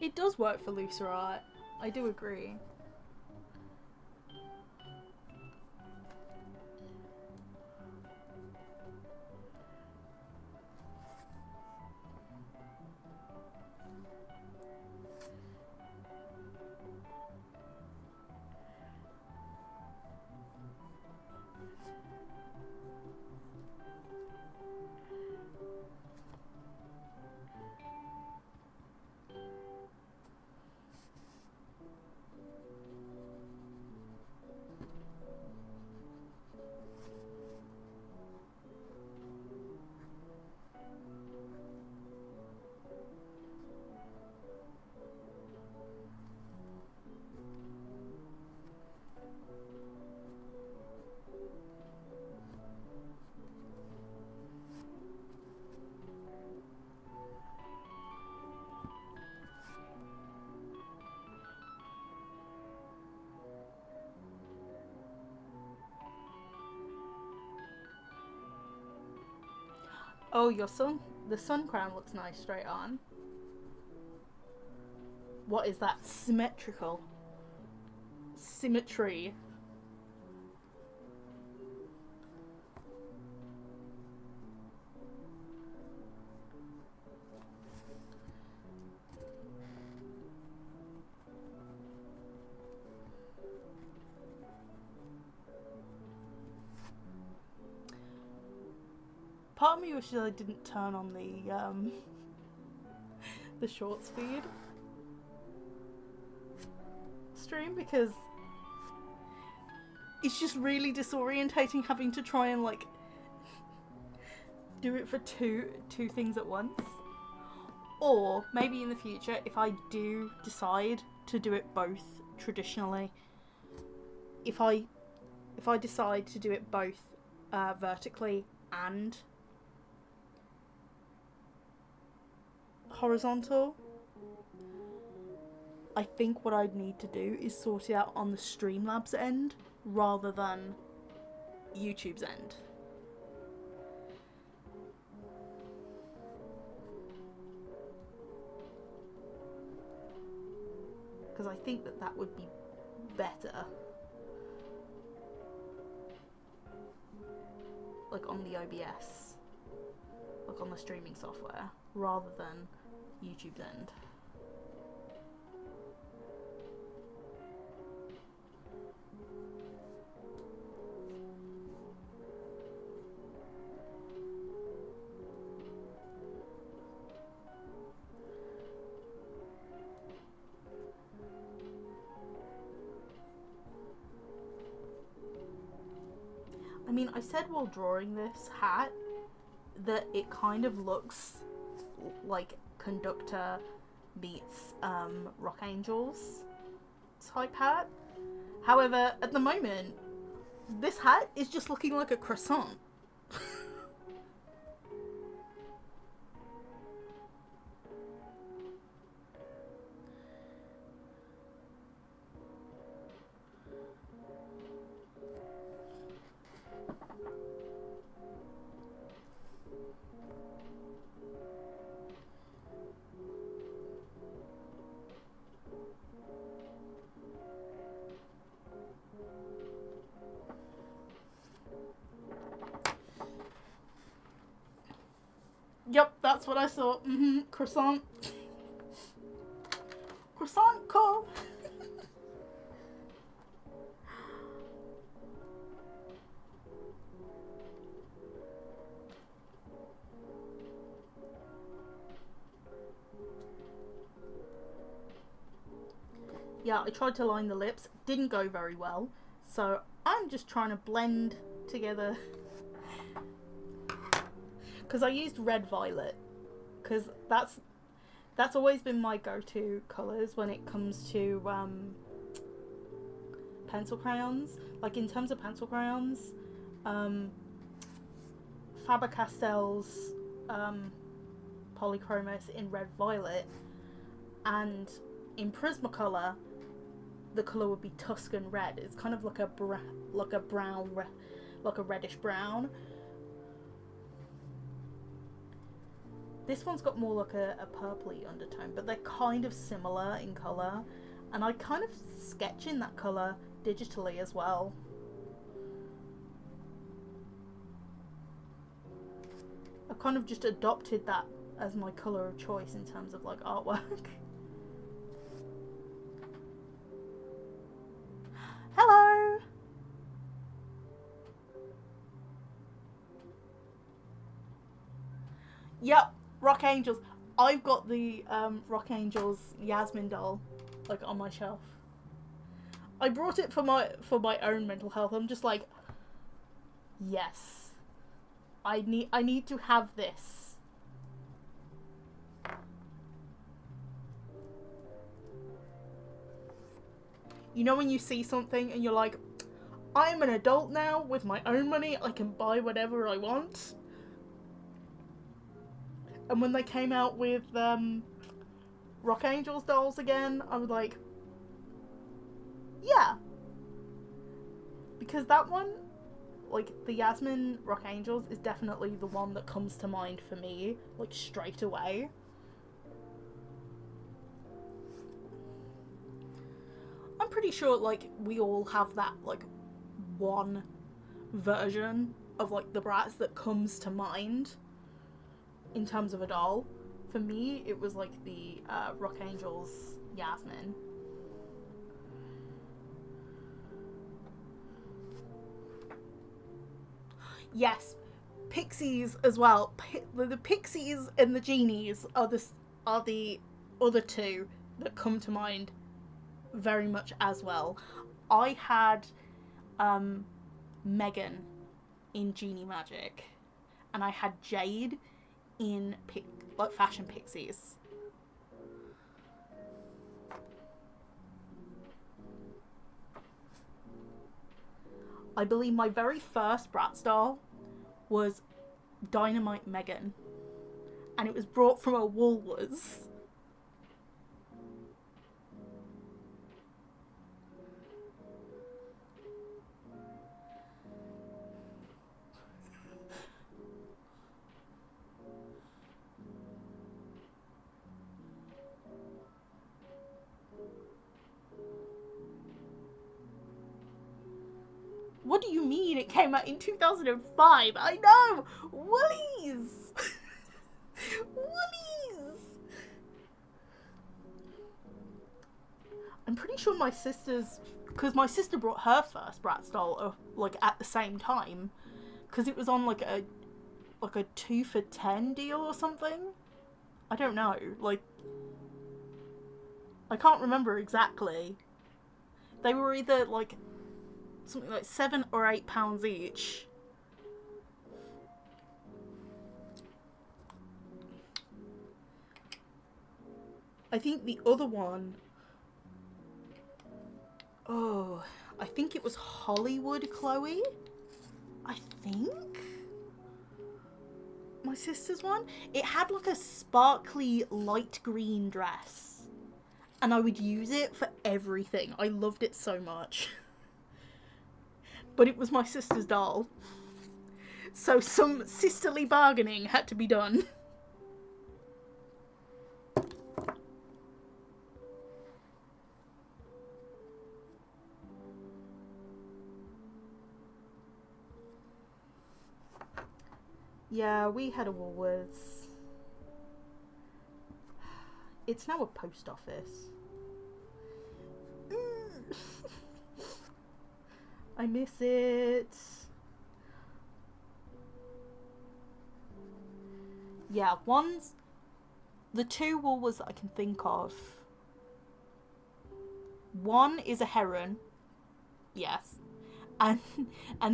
It does work for looser art. I do agree. Oh, the sun crown looks nice straight on. What is that? Symmetrical. Symmetry. Part of me wishes I didn't turn on the short speed stream, because it's just really disorientating having to try and like do it for two things at once. Or maybe in the future, if I do decide to do it both traditionally, if I decide to do it both vertically and horizontal, I think what I'd need to do is sort it out on the Streamlabs end rather than YouTube's end. Because I think that would be better. Like on the OBS. Like on the streaming software. Rather than YouTube's end. I mean, I said while drawing this hat that it kind of looks like Conductor meets Rock Angels type hat. However, at the moment, this hat is just looking like a croissant. Yep, that's what I saw. Croissant. Croissant call. Yeah, I tried to line the lips. Didn't go very well. So I'm just trying to blend together. Because I used red violet, because that's always been my go-to colours when it comes to pencil crayons. Like in terms of pencil crayons, Faber-Castell's Polychromos in red violet, and in Prismacolor the colour would be Tuscan red. It's kind of like a brown, like a reddish brown. This one's got more like a purpley undertone, but they're kind of similar in colour. And I kind of sketch in that colour digitally as well. I've kind of just adopted that as my colour of choice in terms of like artwork. Hello! Yep. Rock Angels. I've got the Rock Angels Yasmin doll, like, on my shelf. I brought it for my own mental health. I'm just like, yes, I need to have this. You know when you see something and you're like, I'm an adult now with my own money. I can buy whatever I want. And when they came out with Rock Angels dolls again, I was like, yeah. Because that one like, the Yasmin Rock Angels is definitely the one that comes to mind for me, like, straight away. I'm pretty sure, like, we all have that, like, one version of, like, the Bratz that comes to mind in terms of a doll. For me, it was, like, the Rock Angels Yasmin. Yes, Pixies as well. The Pixies and the Genies are the other two that come to mind very much as well. I had Megan in Genie Magic, and I had Jade in Fashion Pixies. I believe my very first Bratz doll was Dynamite Megan, and it was brought from a Woolworths. What do you mean it came out in 2005? I know! Woolies! Woolies! I'm pretty sure my sister's... Because my sister brought her first Bratz doll, like, at the same time. Because it was on, like a 2 for 10 deal or something? I don't know. Like... I can't remember exactly. They were either, like... something like £7 or £8 each. I think the other one... Oh, I think it was Hollywood Chloe. I think? My sister's one? It had like a sparkly light green dress. And I would use it for everything. I loved it so much. But it was my sister's doll. So some sisterly bargaining had to be done. Yeah, we had a Woolworths. It's now a post office. I miss it. Yeah, the two Woolworths that I can think of. One is a Heron. Yes. And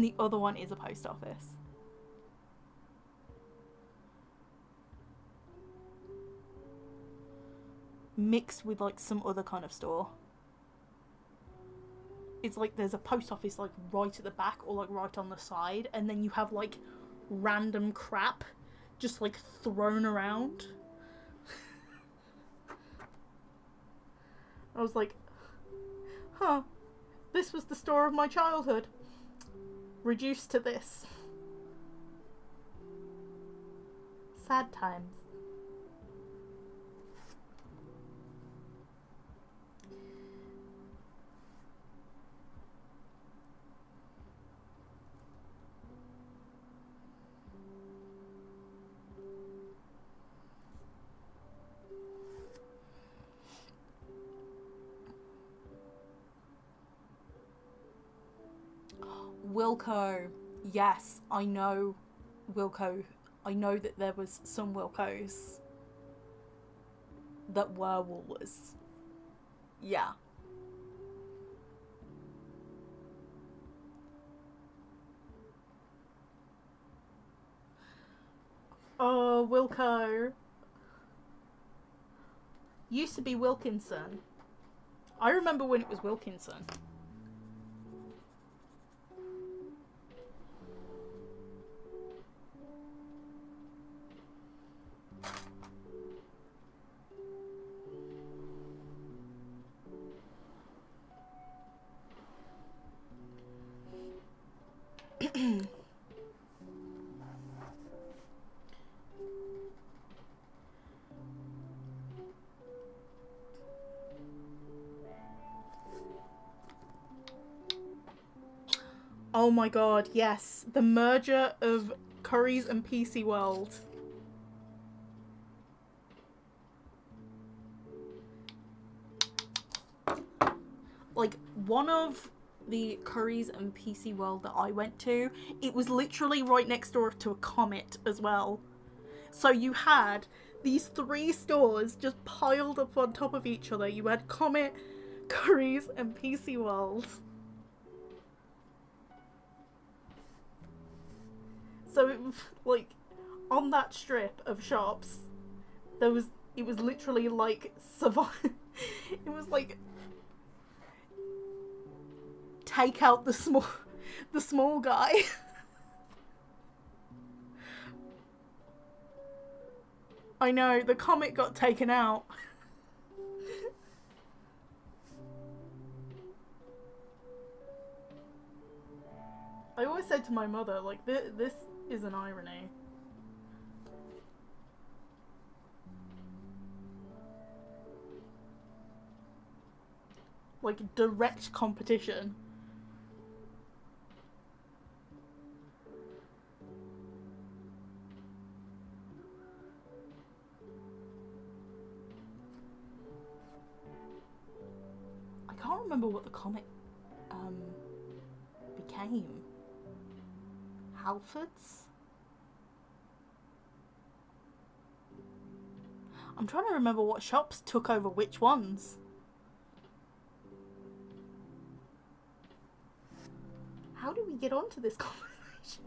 the other one is a post office. Mixed with like some other kind of store. It's like there's a post office like right at the back or like right on the side, and then you have like random crap just like thrown around. I was like, huh, this was the store of my childhood. Reduced to this. Sad times. Wilco. Yes, I know Wilco. I know that there was some Wilcos that were Woolworths. Yeah. Oh, Wilco. Used to be Wilkinson. I remember when it was Wilkinson. Oh my god, yes. The merger of Curry's and PC World. Like, one of the Curry's and PC World that I went to, it was literally right next door to a Comet as well. So you had these 3 stores just piled up on top of each other. You had Comet, Curry's, and PC World. So it was like, on that strip of shops, it was literally like it was like, take out the small guy. I know, the Comet got taken out. I always said to my mother, like, this is an irony. Like, direct competition. I can't remember what the Comet became. Halfords? I'm trying to remember what shops took over which ones. How do we get onto this conversation?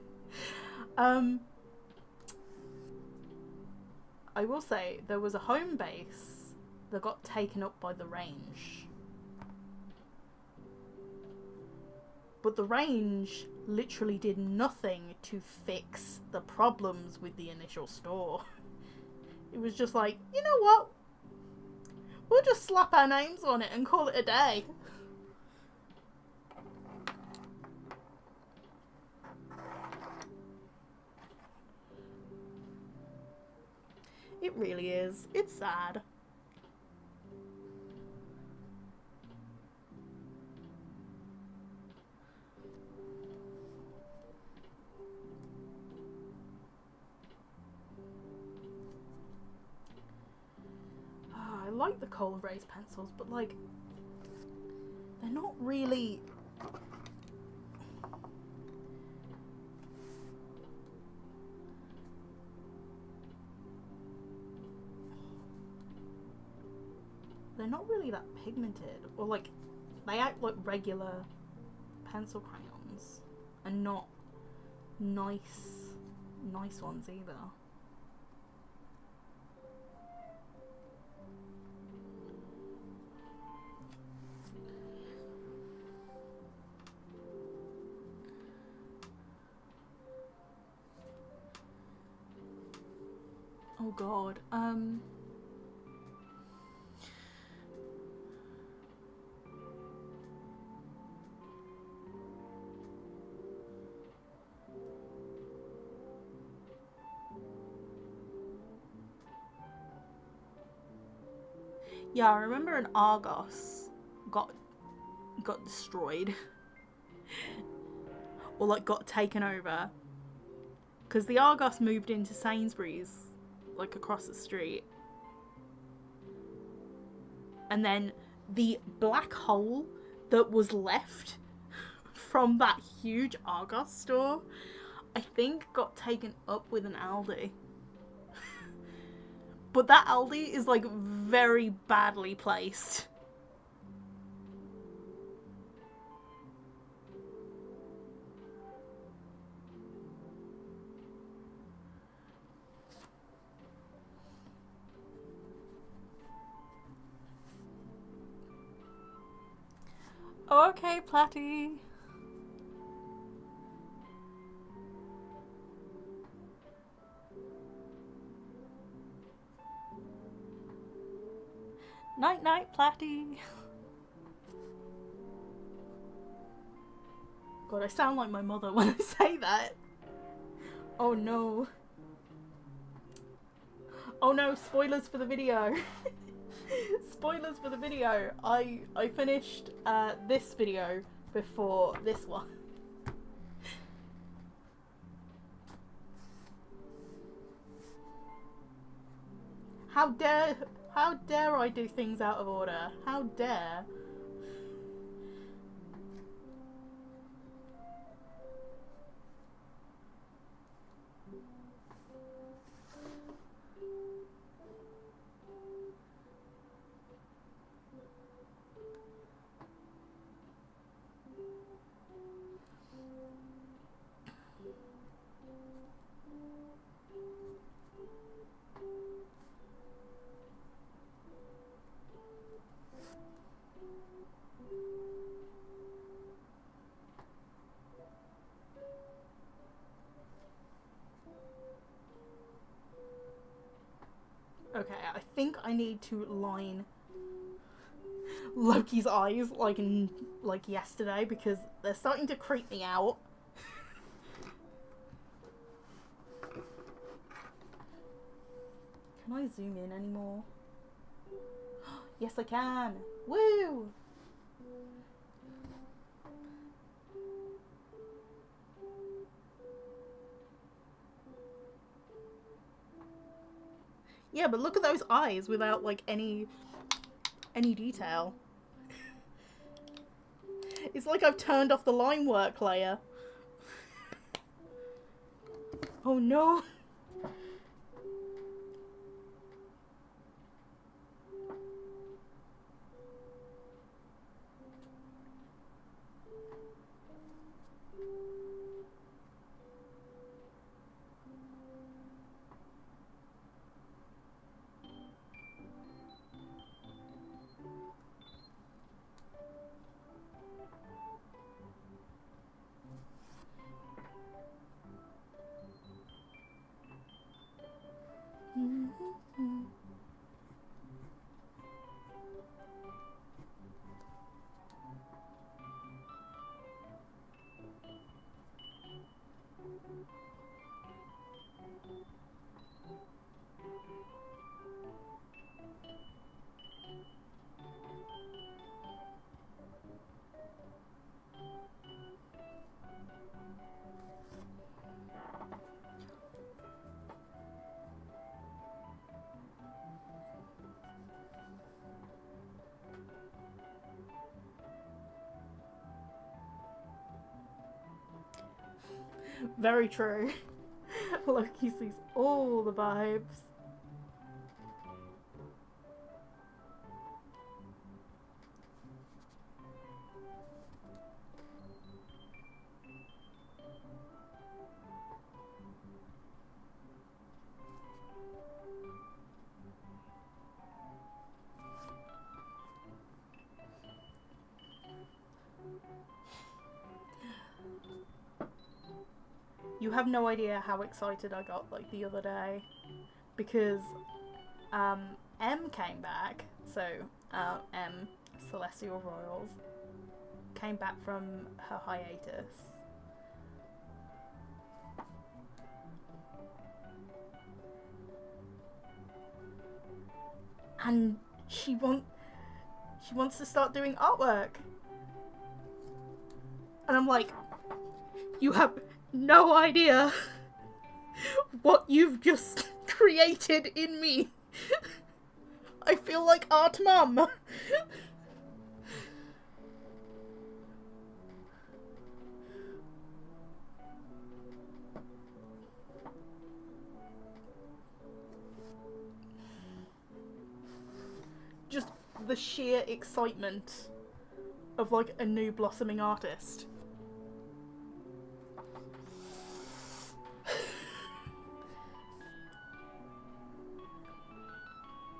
I will say there was a home base that got taken up by the range. But the range literally did nothing to fix the problems with the initial store. It was just like, you know what? We'll just slap our names on it and call it a day. It really is. It's sad. I like the cold raised pencils, but like, they're not really... They're not really that pigmented, or like, they act like regular pencil crayons, and not nice ones either. Oh god, yeah, I remember an Argos got destroyed. Or like got taken over. Because the Argos moved into Sainsbury's, like across the street. And then the black hole that was left from that huge Argos store, I think got taken up with an Aldi. But that Aldi is like very badly placed. Okay, Platty. Night night, Platty. God, I sound like my mother when I say that. Oh no. Oh no, spoilers for the video. Spoilers for the video. I finished this video before this one. How dare I do things out of order? How dare? Okay, I think I need to line Loki's eyes like yesterday because they're starting to creep me out. Can I zoom in anymore? Yes, I can. Woo! Yeah, but look at those eyes without like any detail. It's like I've turned off the line work layer. Oh no. Very true. Loki sees all the vibes. You have no idea how excited I got like the other day because M came back, so M, Celestial Royals, came back from her hiatus. And she wants to start doing artwork. And I'm like, you have no idea what you've just created in me. I feel like Art Mum. Just the sheer excitement of like a new blossoming artist.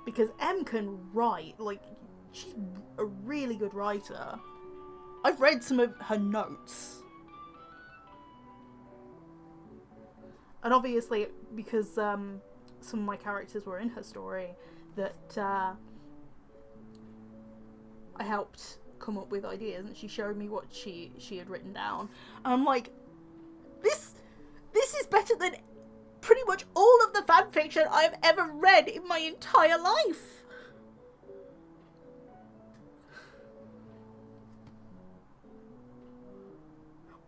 Because M can write, like, she's a really good writer. I've read some of her notes. And obviously, because some of my characters were in her story, that I helped come up with ideas, and she showed me what she had written down. And I'm like, this is better than pretty much all of the fanfiction I've ever read in my entire life.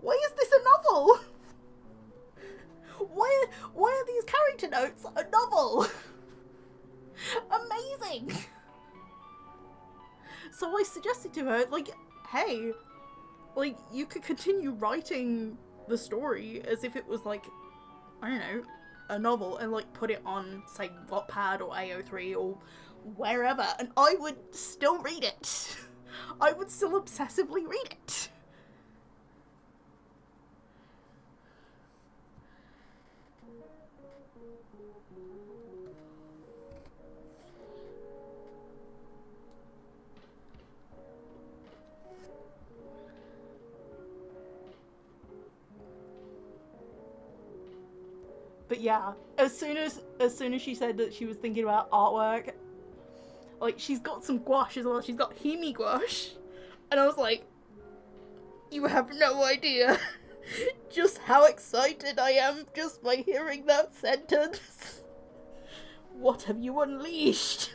Why is this a novel? Why are these character notes a novel? So I suggested to her, like, hey, like, you could continue writing the story as if it was, like, I don't know, a novel, and, like, put it on, say, Wattpad or AO3 or wherever, and I would still read it. I would still obsessively read it. But yeah, as soon as she said that she was thinking about artwork, like, she's got some gouache as well. She's got Himi gouache, and I was like, you have no idea just how excited I am just by hearing that sentence. What have you unleashed?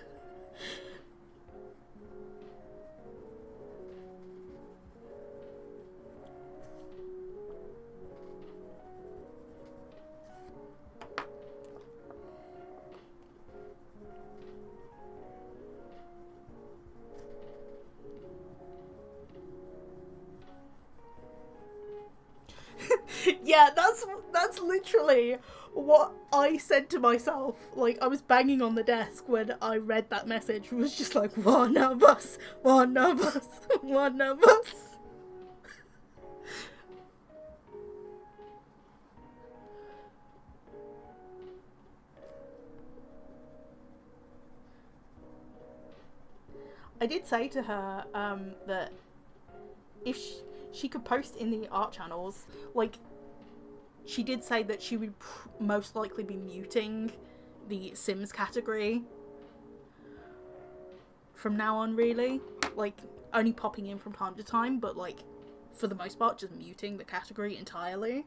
Yeah, that's literally what I said to myself. Like, I was banging on the desk when I read that message. It was just like, one of us, one of us, one of us. I did say to her that if she could post in the art channels, like, she did say that she would most likely be muting the Sims category from now on, really. Like, only popping in from time to time, but, like, for the most part, just muting the category entirely.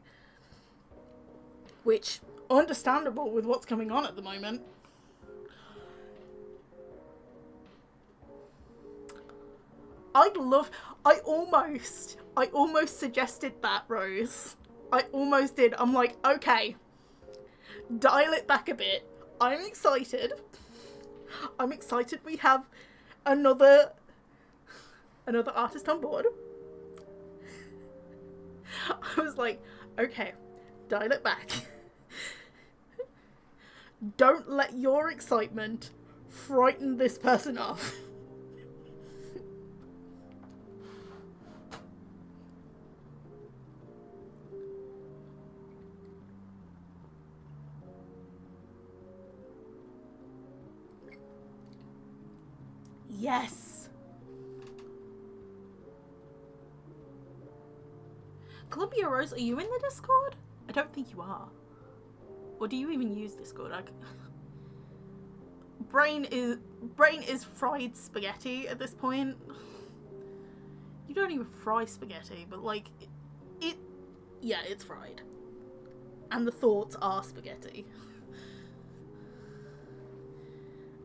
Which, understandable with what's going on at the moment. I almost suggested that, Rose. I almost did. I'm like, okay, dial it back a bit. I'm excited. I'm excited we have another artist on board. I was like, okay, dial it back. Don't let your excitement frighten this person off. Yes. Columbia Rose, are you in the Discord? I don't think you are. Or do you even use Discord? Brain is fried spaghetti at this point. You don't even fry spaghetti, but like yeah, it's fried. And the thoughts are spaghetti.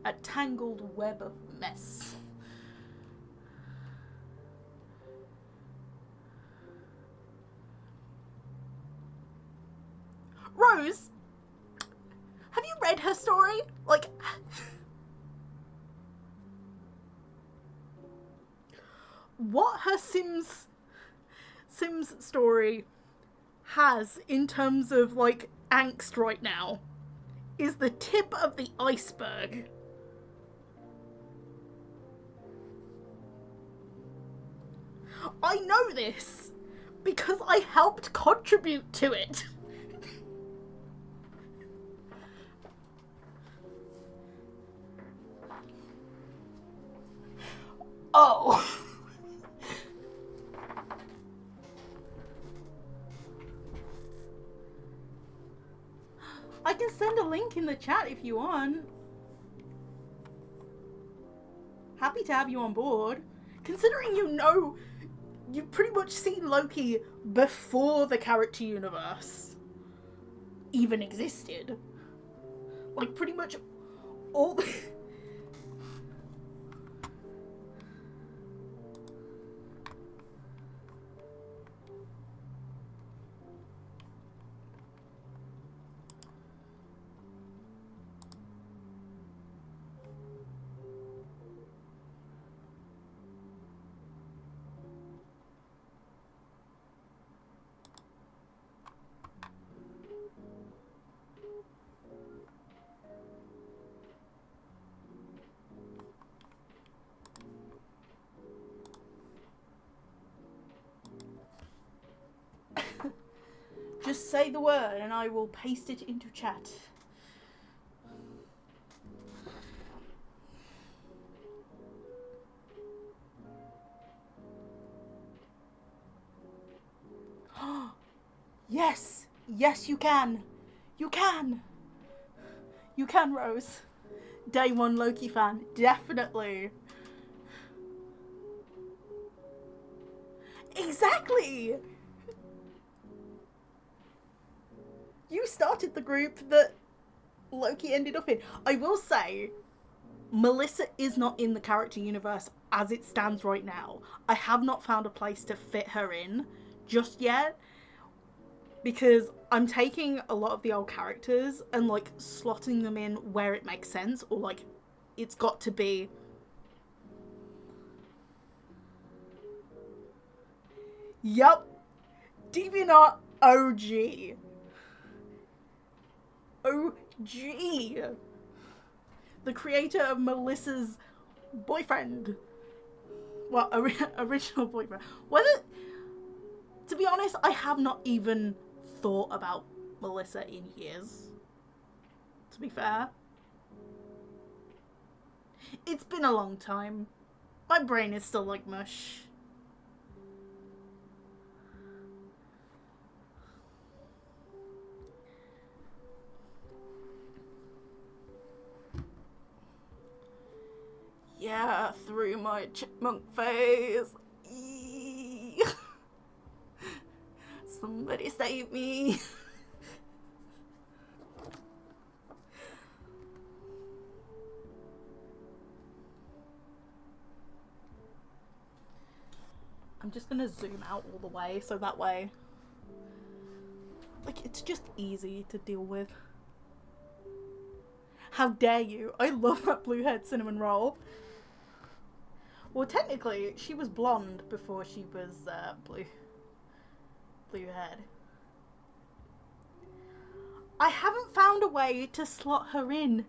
A tangled web of mess. Rose, have you read her story? Like, what her Sims story has in terms of, like, angst right now is the tip of the iceberg. I know this because I helped contribute to it. Oh. I can send a link in the chat if you want. Happy to have you on board. Considering you've pretty much seen Loki before the character universe even existed. Like, pretty much all the... Just say the word and I will paste it into chat. Yes! Yes, you can! You can! You can, Rose. Day one Loki fan. Definitely. Exactly! You started the group that Loki ended up in. I will say, Melissa is not in the character universe as it stands right now. I have not found a place to fit her in just yet, because I'm taking a lot of the old characters and like slotting them in where it makes sense, or like it's got to be. Yup. DeviantArt OG. OG. The creator of Melissa's boyfriend. Well, original boyfriend. Whether, to be honest, I have not even thought about Melissa in years. To be fair. It's been a long time. My brain is still like mush. Yeah, through my chipmunk phase. Somebody save me. I'm just gonna zoom out all the way so that way, like, it's just easy to deal with. How dare you? I love that blue haired cinnamon roll. Well, technically, she was blonde before she was blue haired. I haven't found a way to slot her in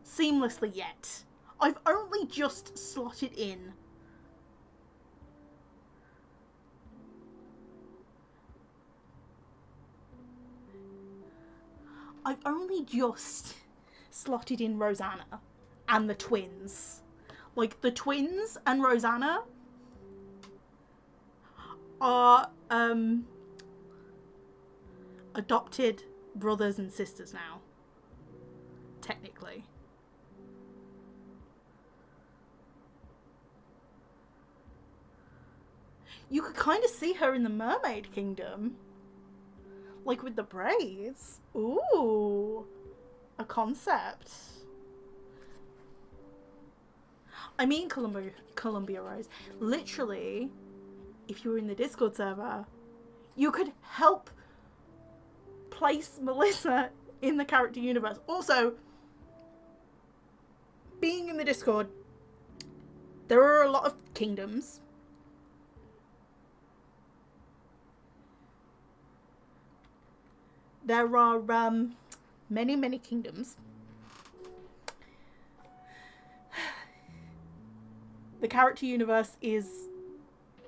seamlessly yet. I've only just slotted in. I've only just slotted in Rosanna and the twins. Like, the twins and Rosanna are adopted brothers and sisters now, technically. You could kind of see her in the Mermaid Kingdom, like with the braids. Ooh, a concept. I mean, Columbia Rose. Literally, if you were in the Discord server, you could help place Melissa in the character universe. Also, being in the Discord, there are a lot of kingdoms. There are many, many kingdoms. The character universe is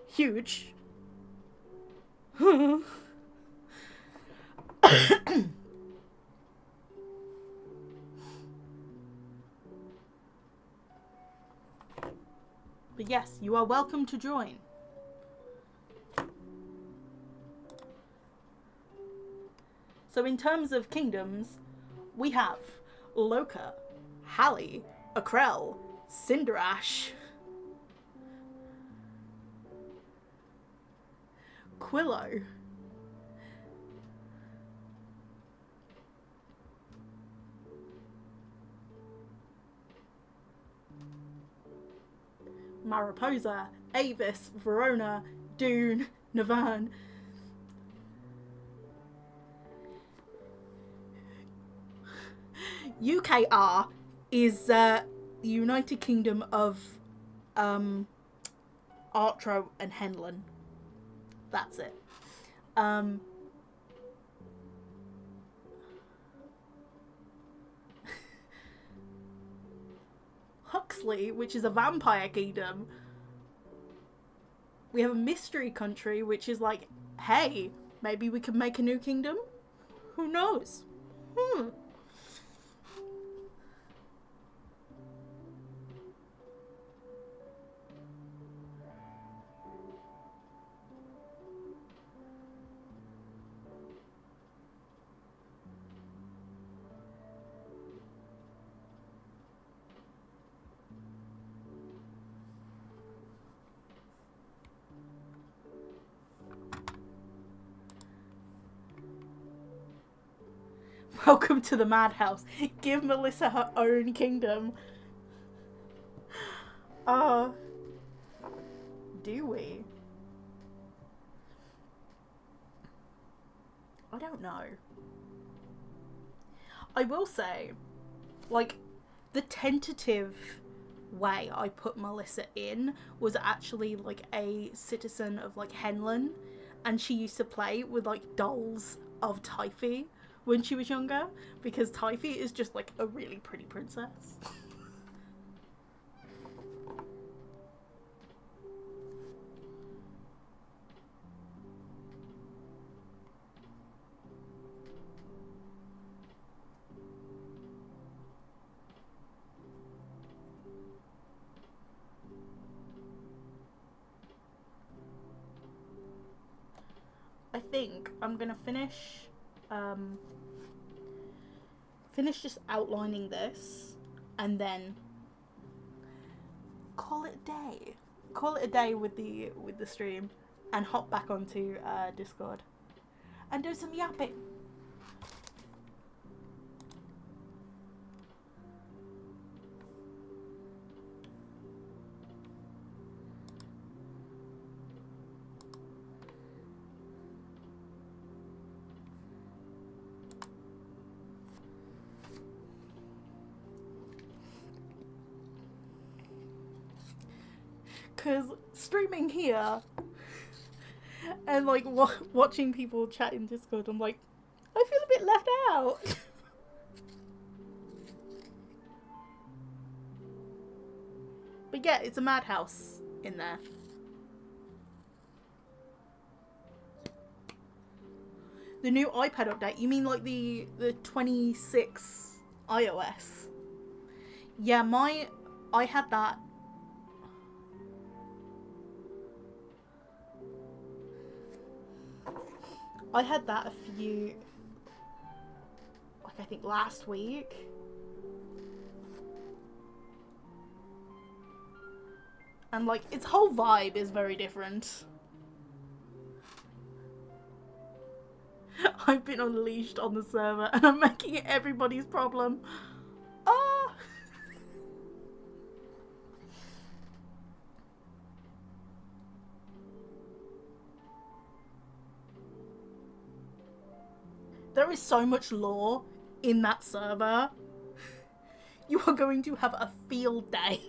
huge. But yes, you are welcome to join. So in terms of kingdoms, we have Loka, Hallie, Akrell, Cinderash, Quillo, Mariposa, Avis, Verona, Dune, Navern, UKR is the United Kingdom of Artro and Henlon. That's it. Huxley, which is a vampire kingdom. We have a mystery country, which is like, hey, maybe we could make a new kingdom. Who knows? Hmm. Welcome to the madhouse. Give Melissa her own kingdom. Do we? I don't know. I will say, like, the tentative way I put Melissa in was actually, like, a citizen of, like, Henlon, and she used to play with, like, dolls of Typhi when she was younger, because Typhi is just, like, a really pretty princess. I think I'm gonna finish just outlining this and then call it a day. Call it a day with the stream and hop back onto Discord and do some yapping. Because streaming here and like watching people chat in Discord, I'm like, I feel a bit left out. But yeah, it's a madhouse in there. The new iPad update? You mean like the 26 iOS? Yeah, I had that. I had that a few, like I think last week. And like its whole vibe is very different. I've been unleashed on the server and I'm making it everybody's problem. Ah! There is so much lore in that server. You are going to have a field day.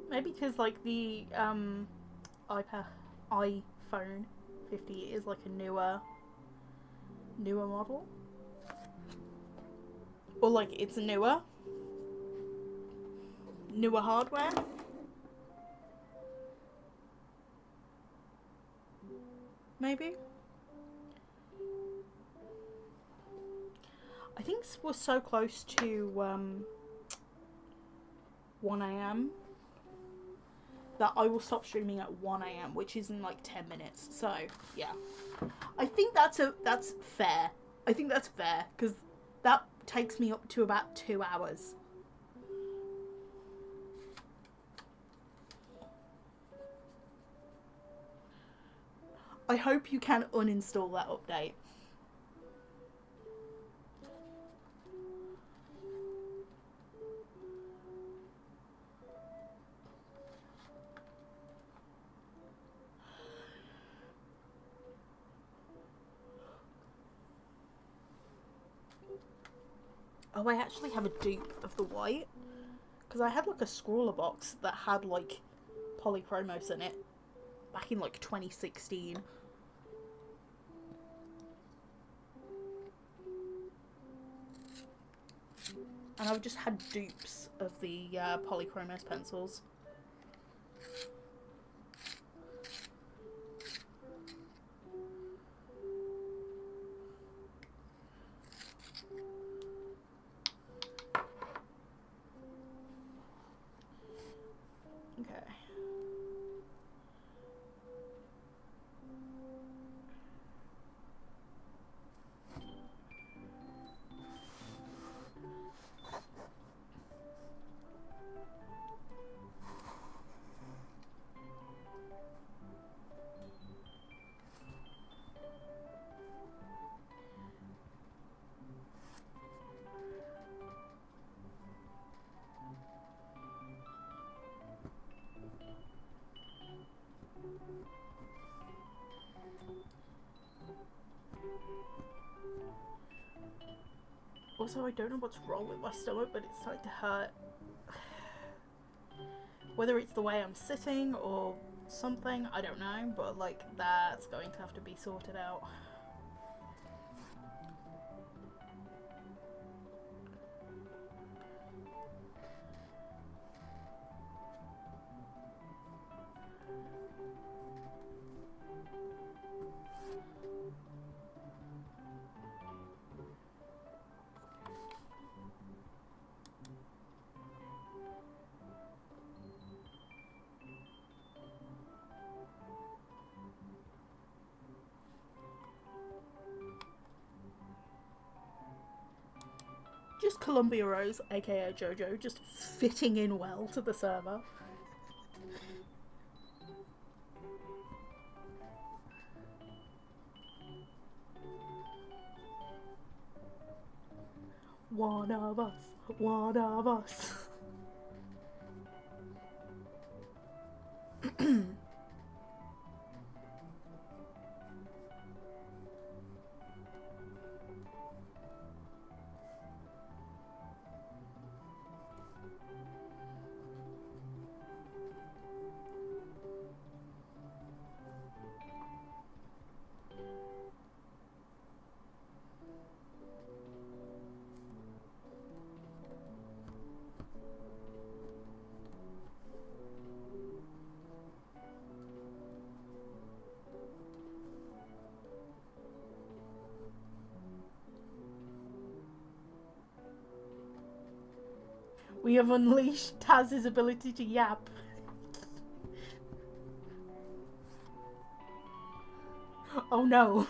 Maybe because like the iPhone 50 is like a newer model, or like it's newer hardware. Maybe. I think we're so close to 1 a.m. that I will stop streaming at 1 a.m, which is in like 10 minutes. So, yeah. I think that's fair. I think that's fair, because that takes me up to about 2 hours. I hope you can uninstall that update. Oh, I actually have a dupe of the white. Because I had like a scrawler box that had like polychromos in it back in like 2016. And I've just had dupes of the polychromos pencils. Okay. Also, I don't know what's wrong with my stomach, but it's starting to hurt. Whether it's the way I'm sitting or something, I don't know, but like that's going to have to be sorted out. Just Columbia Rose, aka JoJo, just fitting in well to the server. One of us, one of us. We have unleashed Taz's ability to yap. Oh no.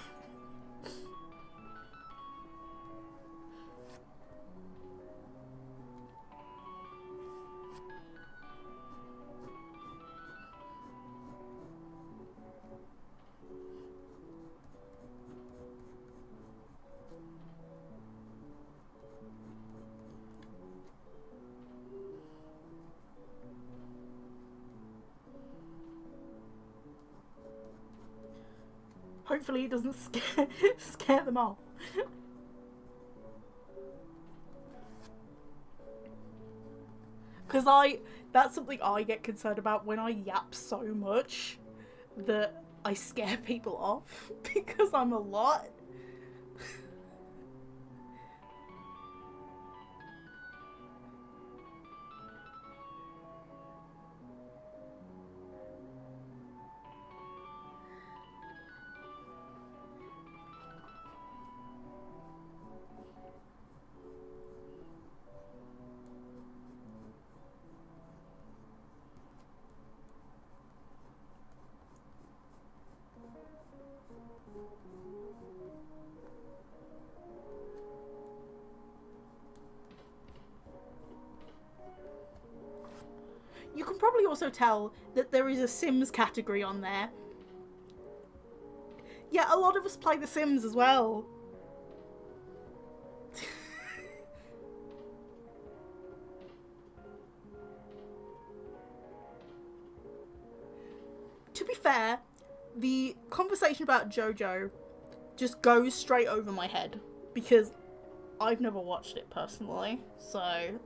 Hopefully it doesn't scare them off. Because that's something I get concerned about when I yap so much that I scare people off because I'm a lot. You can probably also tell that there is a Sims category on there. Yeah, a lot of us play The Sims as well. To be fair, the conversation about JoJo just goes straight over my head because I've never watched it personally, so...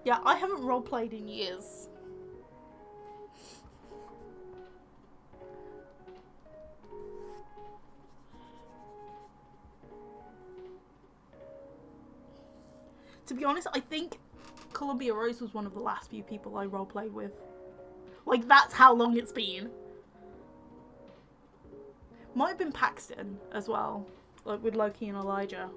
Yeah, I haven't roleplayed in years. To be honest, I think Columbia Rose was one of the last few people I roleplayed with. Like, that's how long it's been. Might have been Paxton as well. Like, with Loki and Elijah.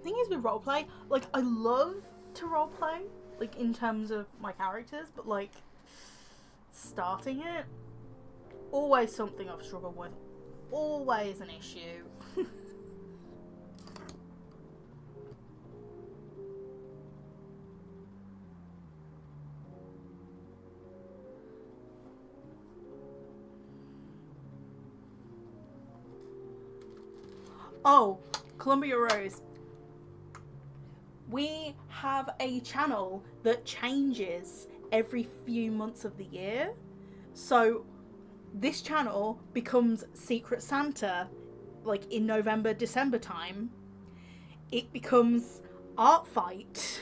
Thing is with roleplay, like, I love to roleplay, like, in terms of my characters, but, like, starting it, always something I've struggled with. Always an issue. Oh, Columbia Rose. We have a channel that changes every few months of the year. So this channel becomes Secret Santa, like, in November, December time. It becomes Art Fight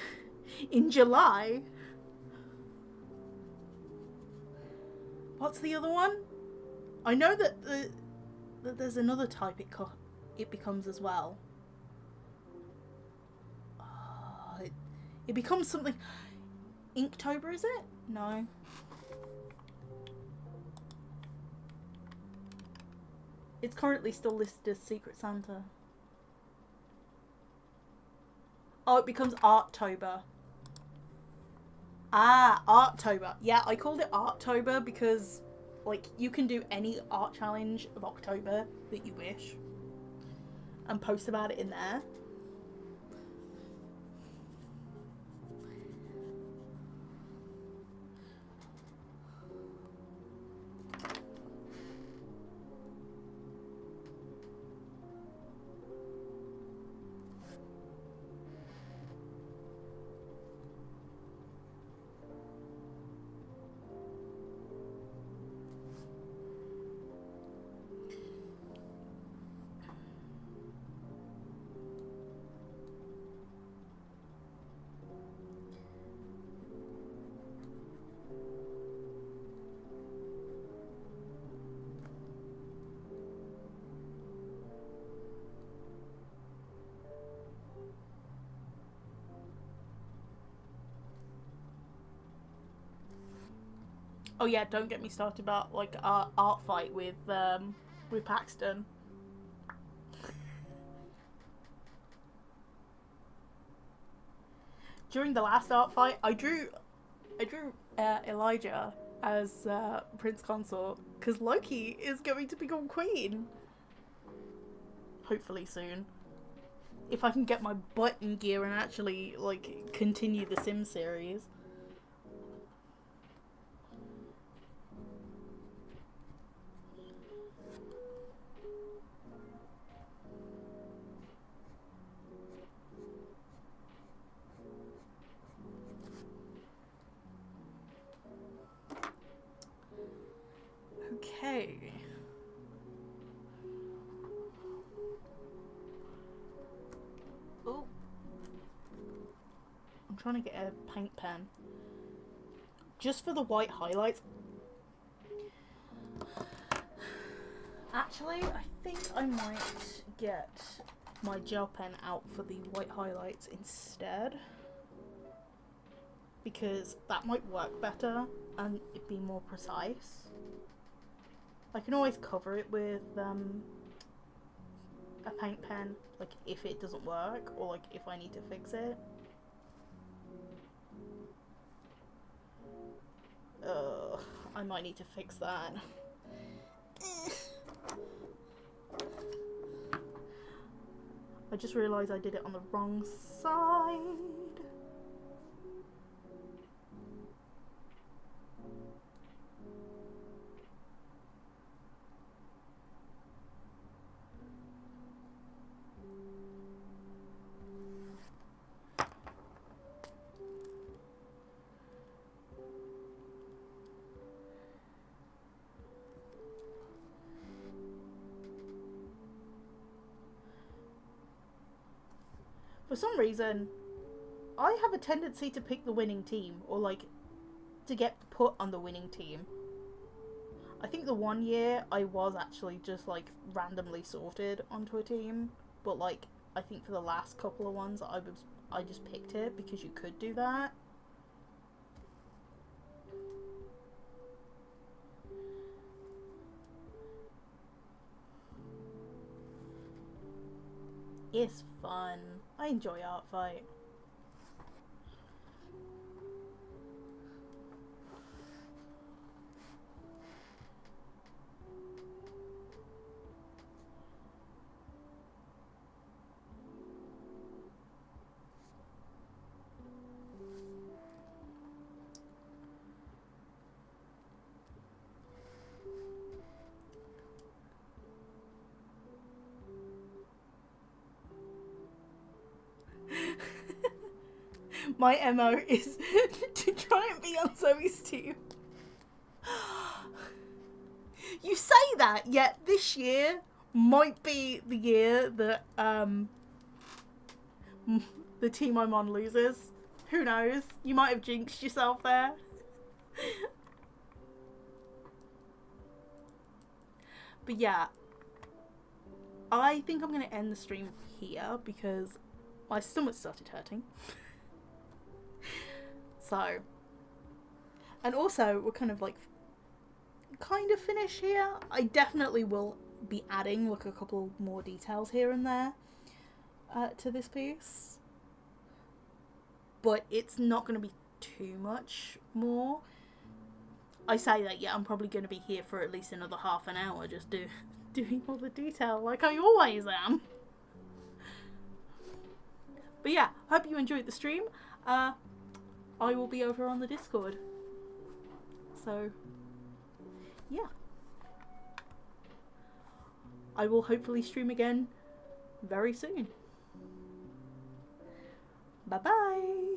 in July. What's the other one? I know that there's another type it becomes as well. It becomes something... Inktober, is it? No. It's currently still listed as Secret Santa. Oh, it becomes Arttober. Ah, Arttober. Yeah, I called it Arttober because, like, you can do any art challenge of October that you wish and post about it in there. Oh yeah, don't get me started about, like, art fight with Paxton. During the last art fight, I drew Elijah as Prince Consort because Loki is going to become Queen. Hopefully soon. If I can get my butt in gear and actually, like, continue the Sim series. Okay. Oh. I'm trying to get a paint pen. Just for the white highlights. Actually, I think I might get my gel pen out for the white highlights instead, because that might work better and it'd be more precise. I can always cover it with a paint pen, like if it doesn't work, or like if I need to fix it. I might need to fix that. I just realised I did it on the wrong side. For some reason, I have a tendency to pick the winning team, or like to get put on the winning team. I think the one year I was actually just like randomly sorted onto a team, but like I think for the last couple of ones I just picked it because you could do that. It's fun. I enjoy art fight. My MO is to try and be on Zoe's team. You say that, yet this year might be the year that the team I'm on loses. Who knows? You might have jinxed yourself there. But yeah, I think I'm going to end the stream here because my stomach started hurting. So, and also we're kind of finished here. I definitely will be adding like a couple more details here and there to this piece, but it's not going to be too much more. I say that, yeah, I'm probably going to be here for at least another half an hour just doing all the detail like I always am. But yeah, hope you enjoyed the stream. I will be over on the Discord. So, yeah. I will hopefully stream again very soon. Bye bye!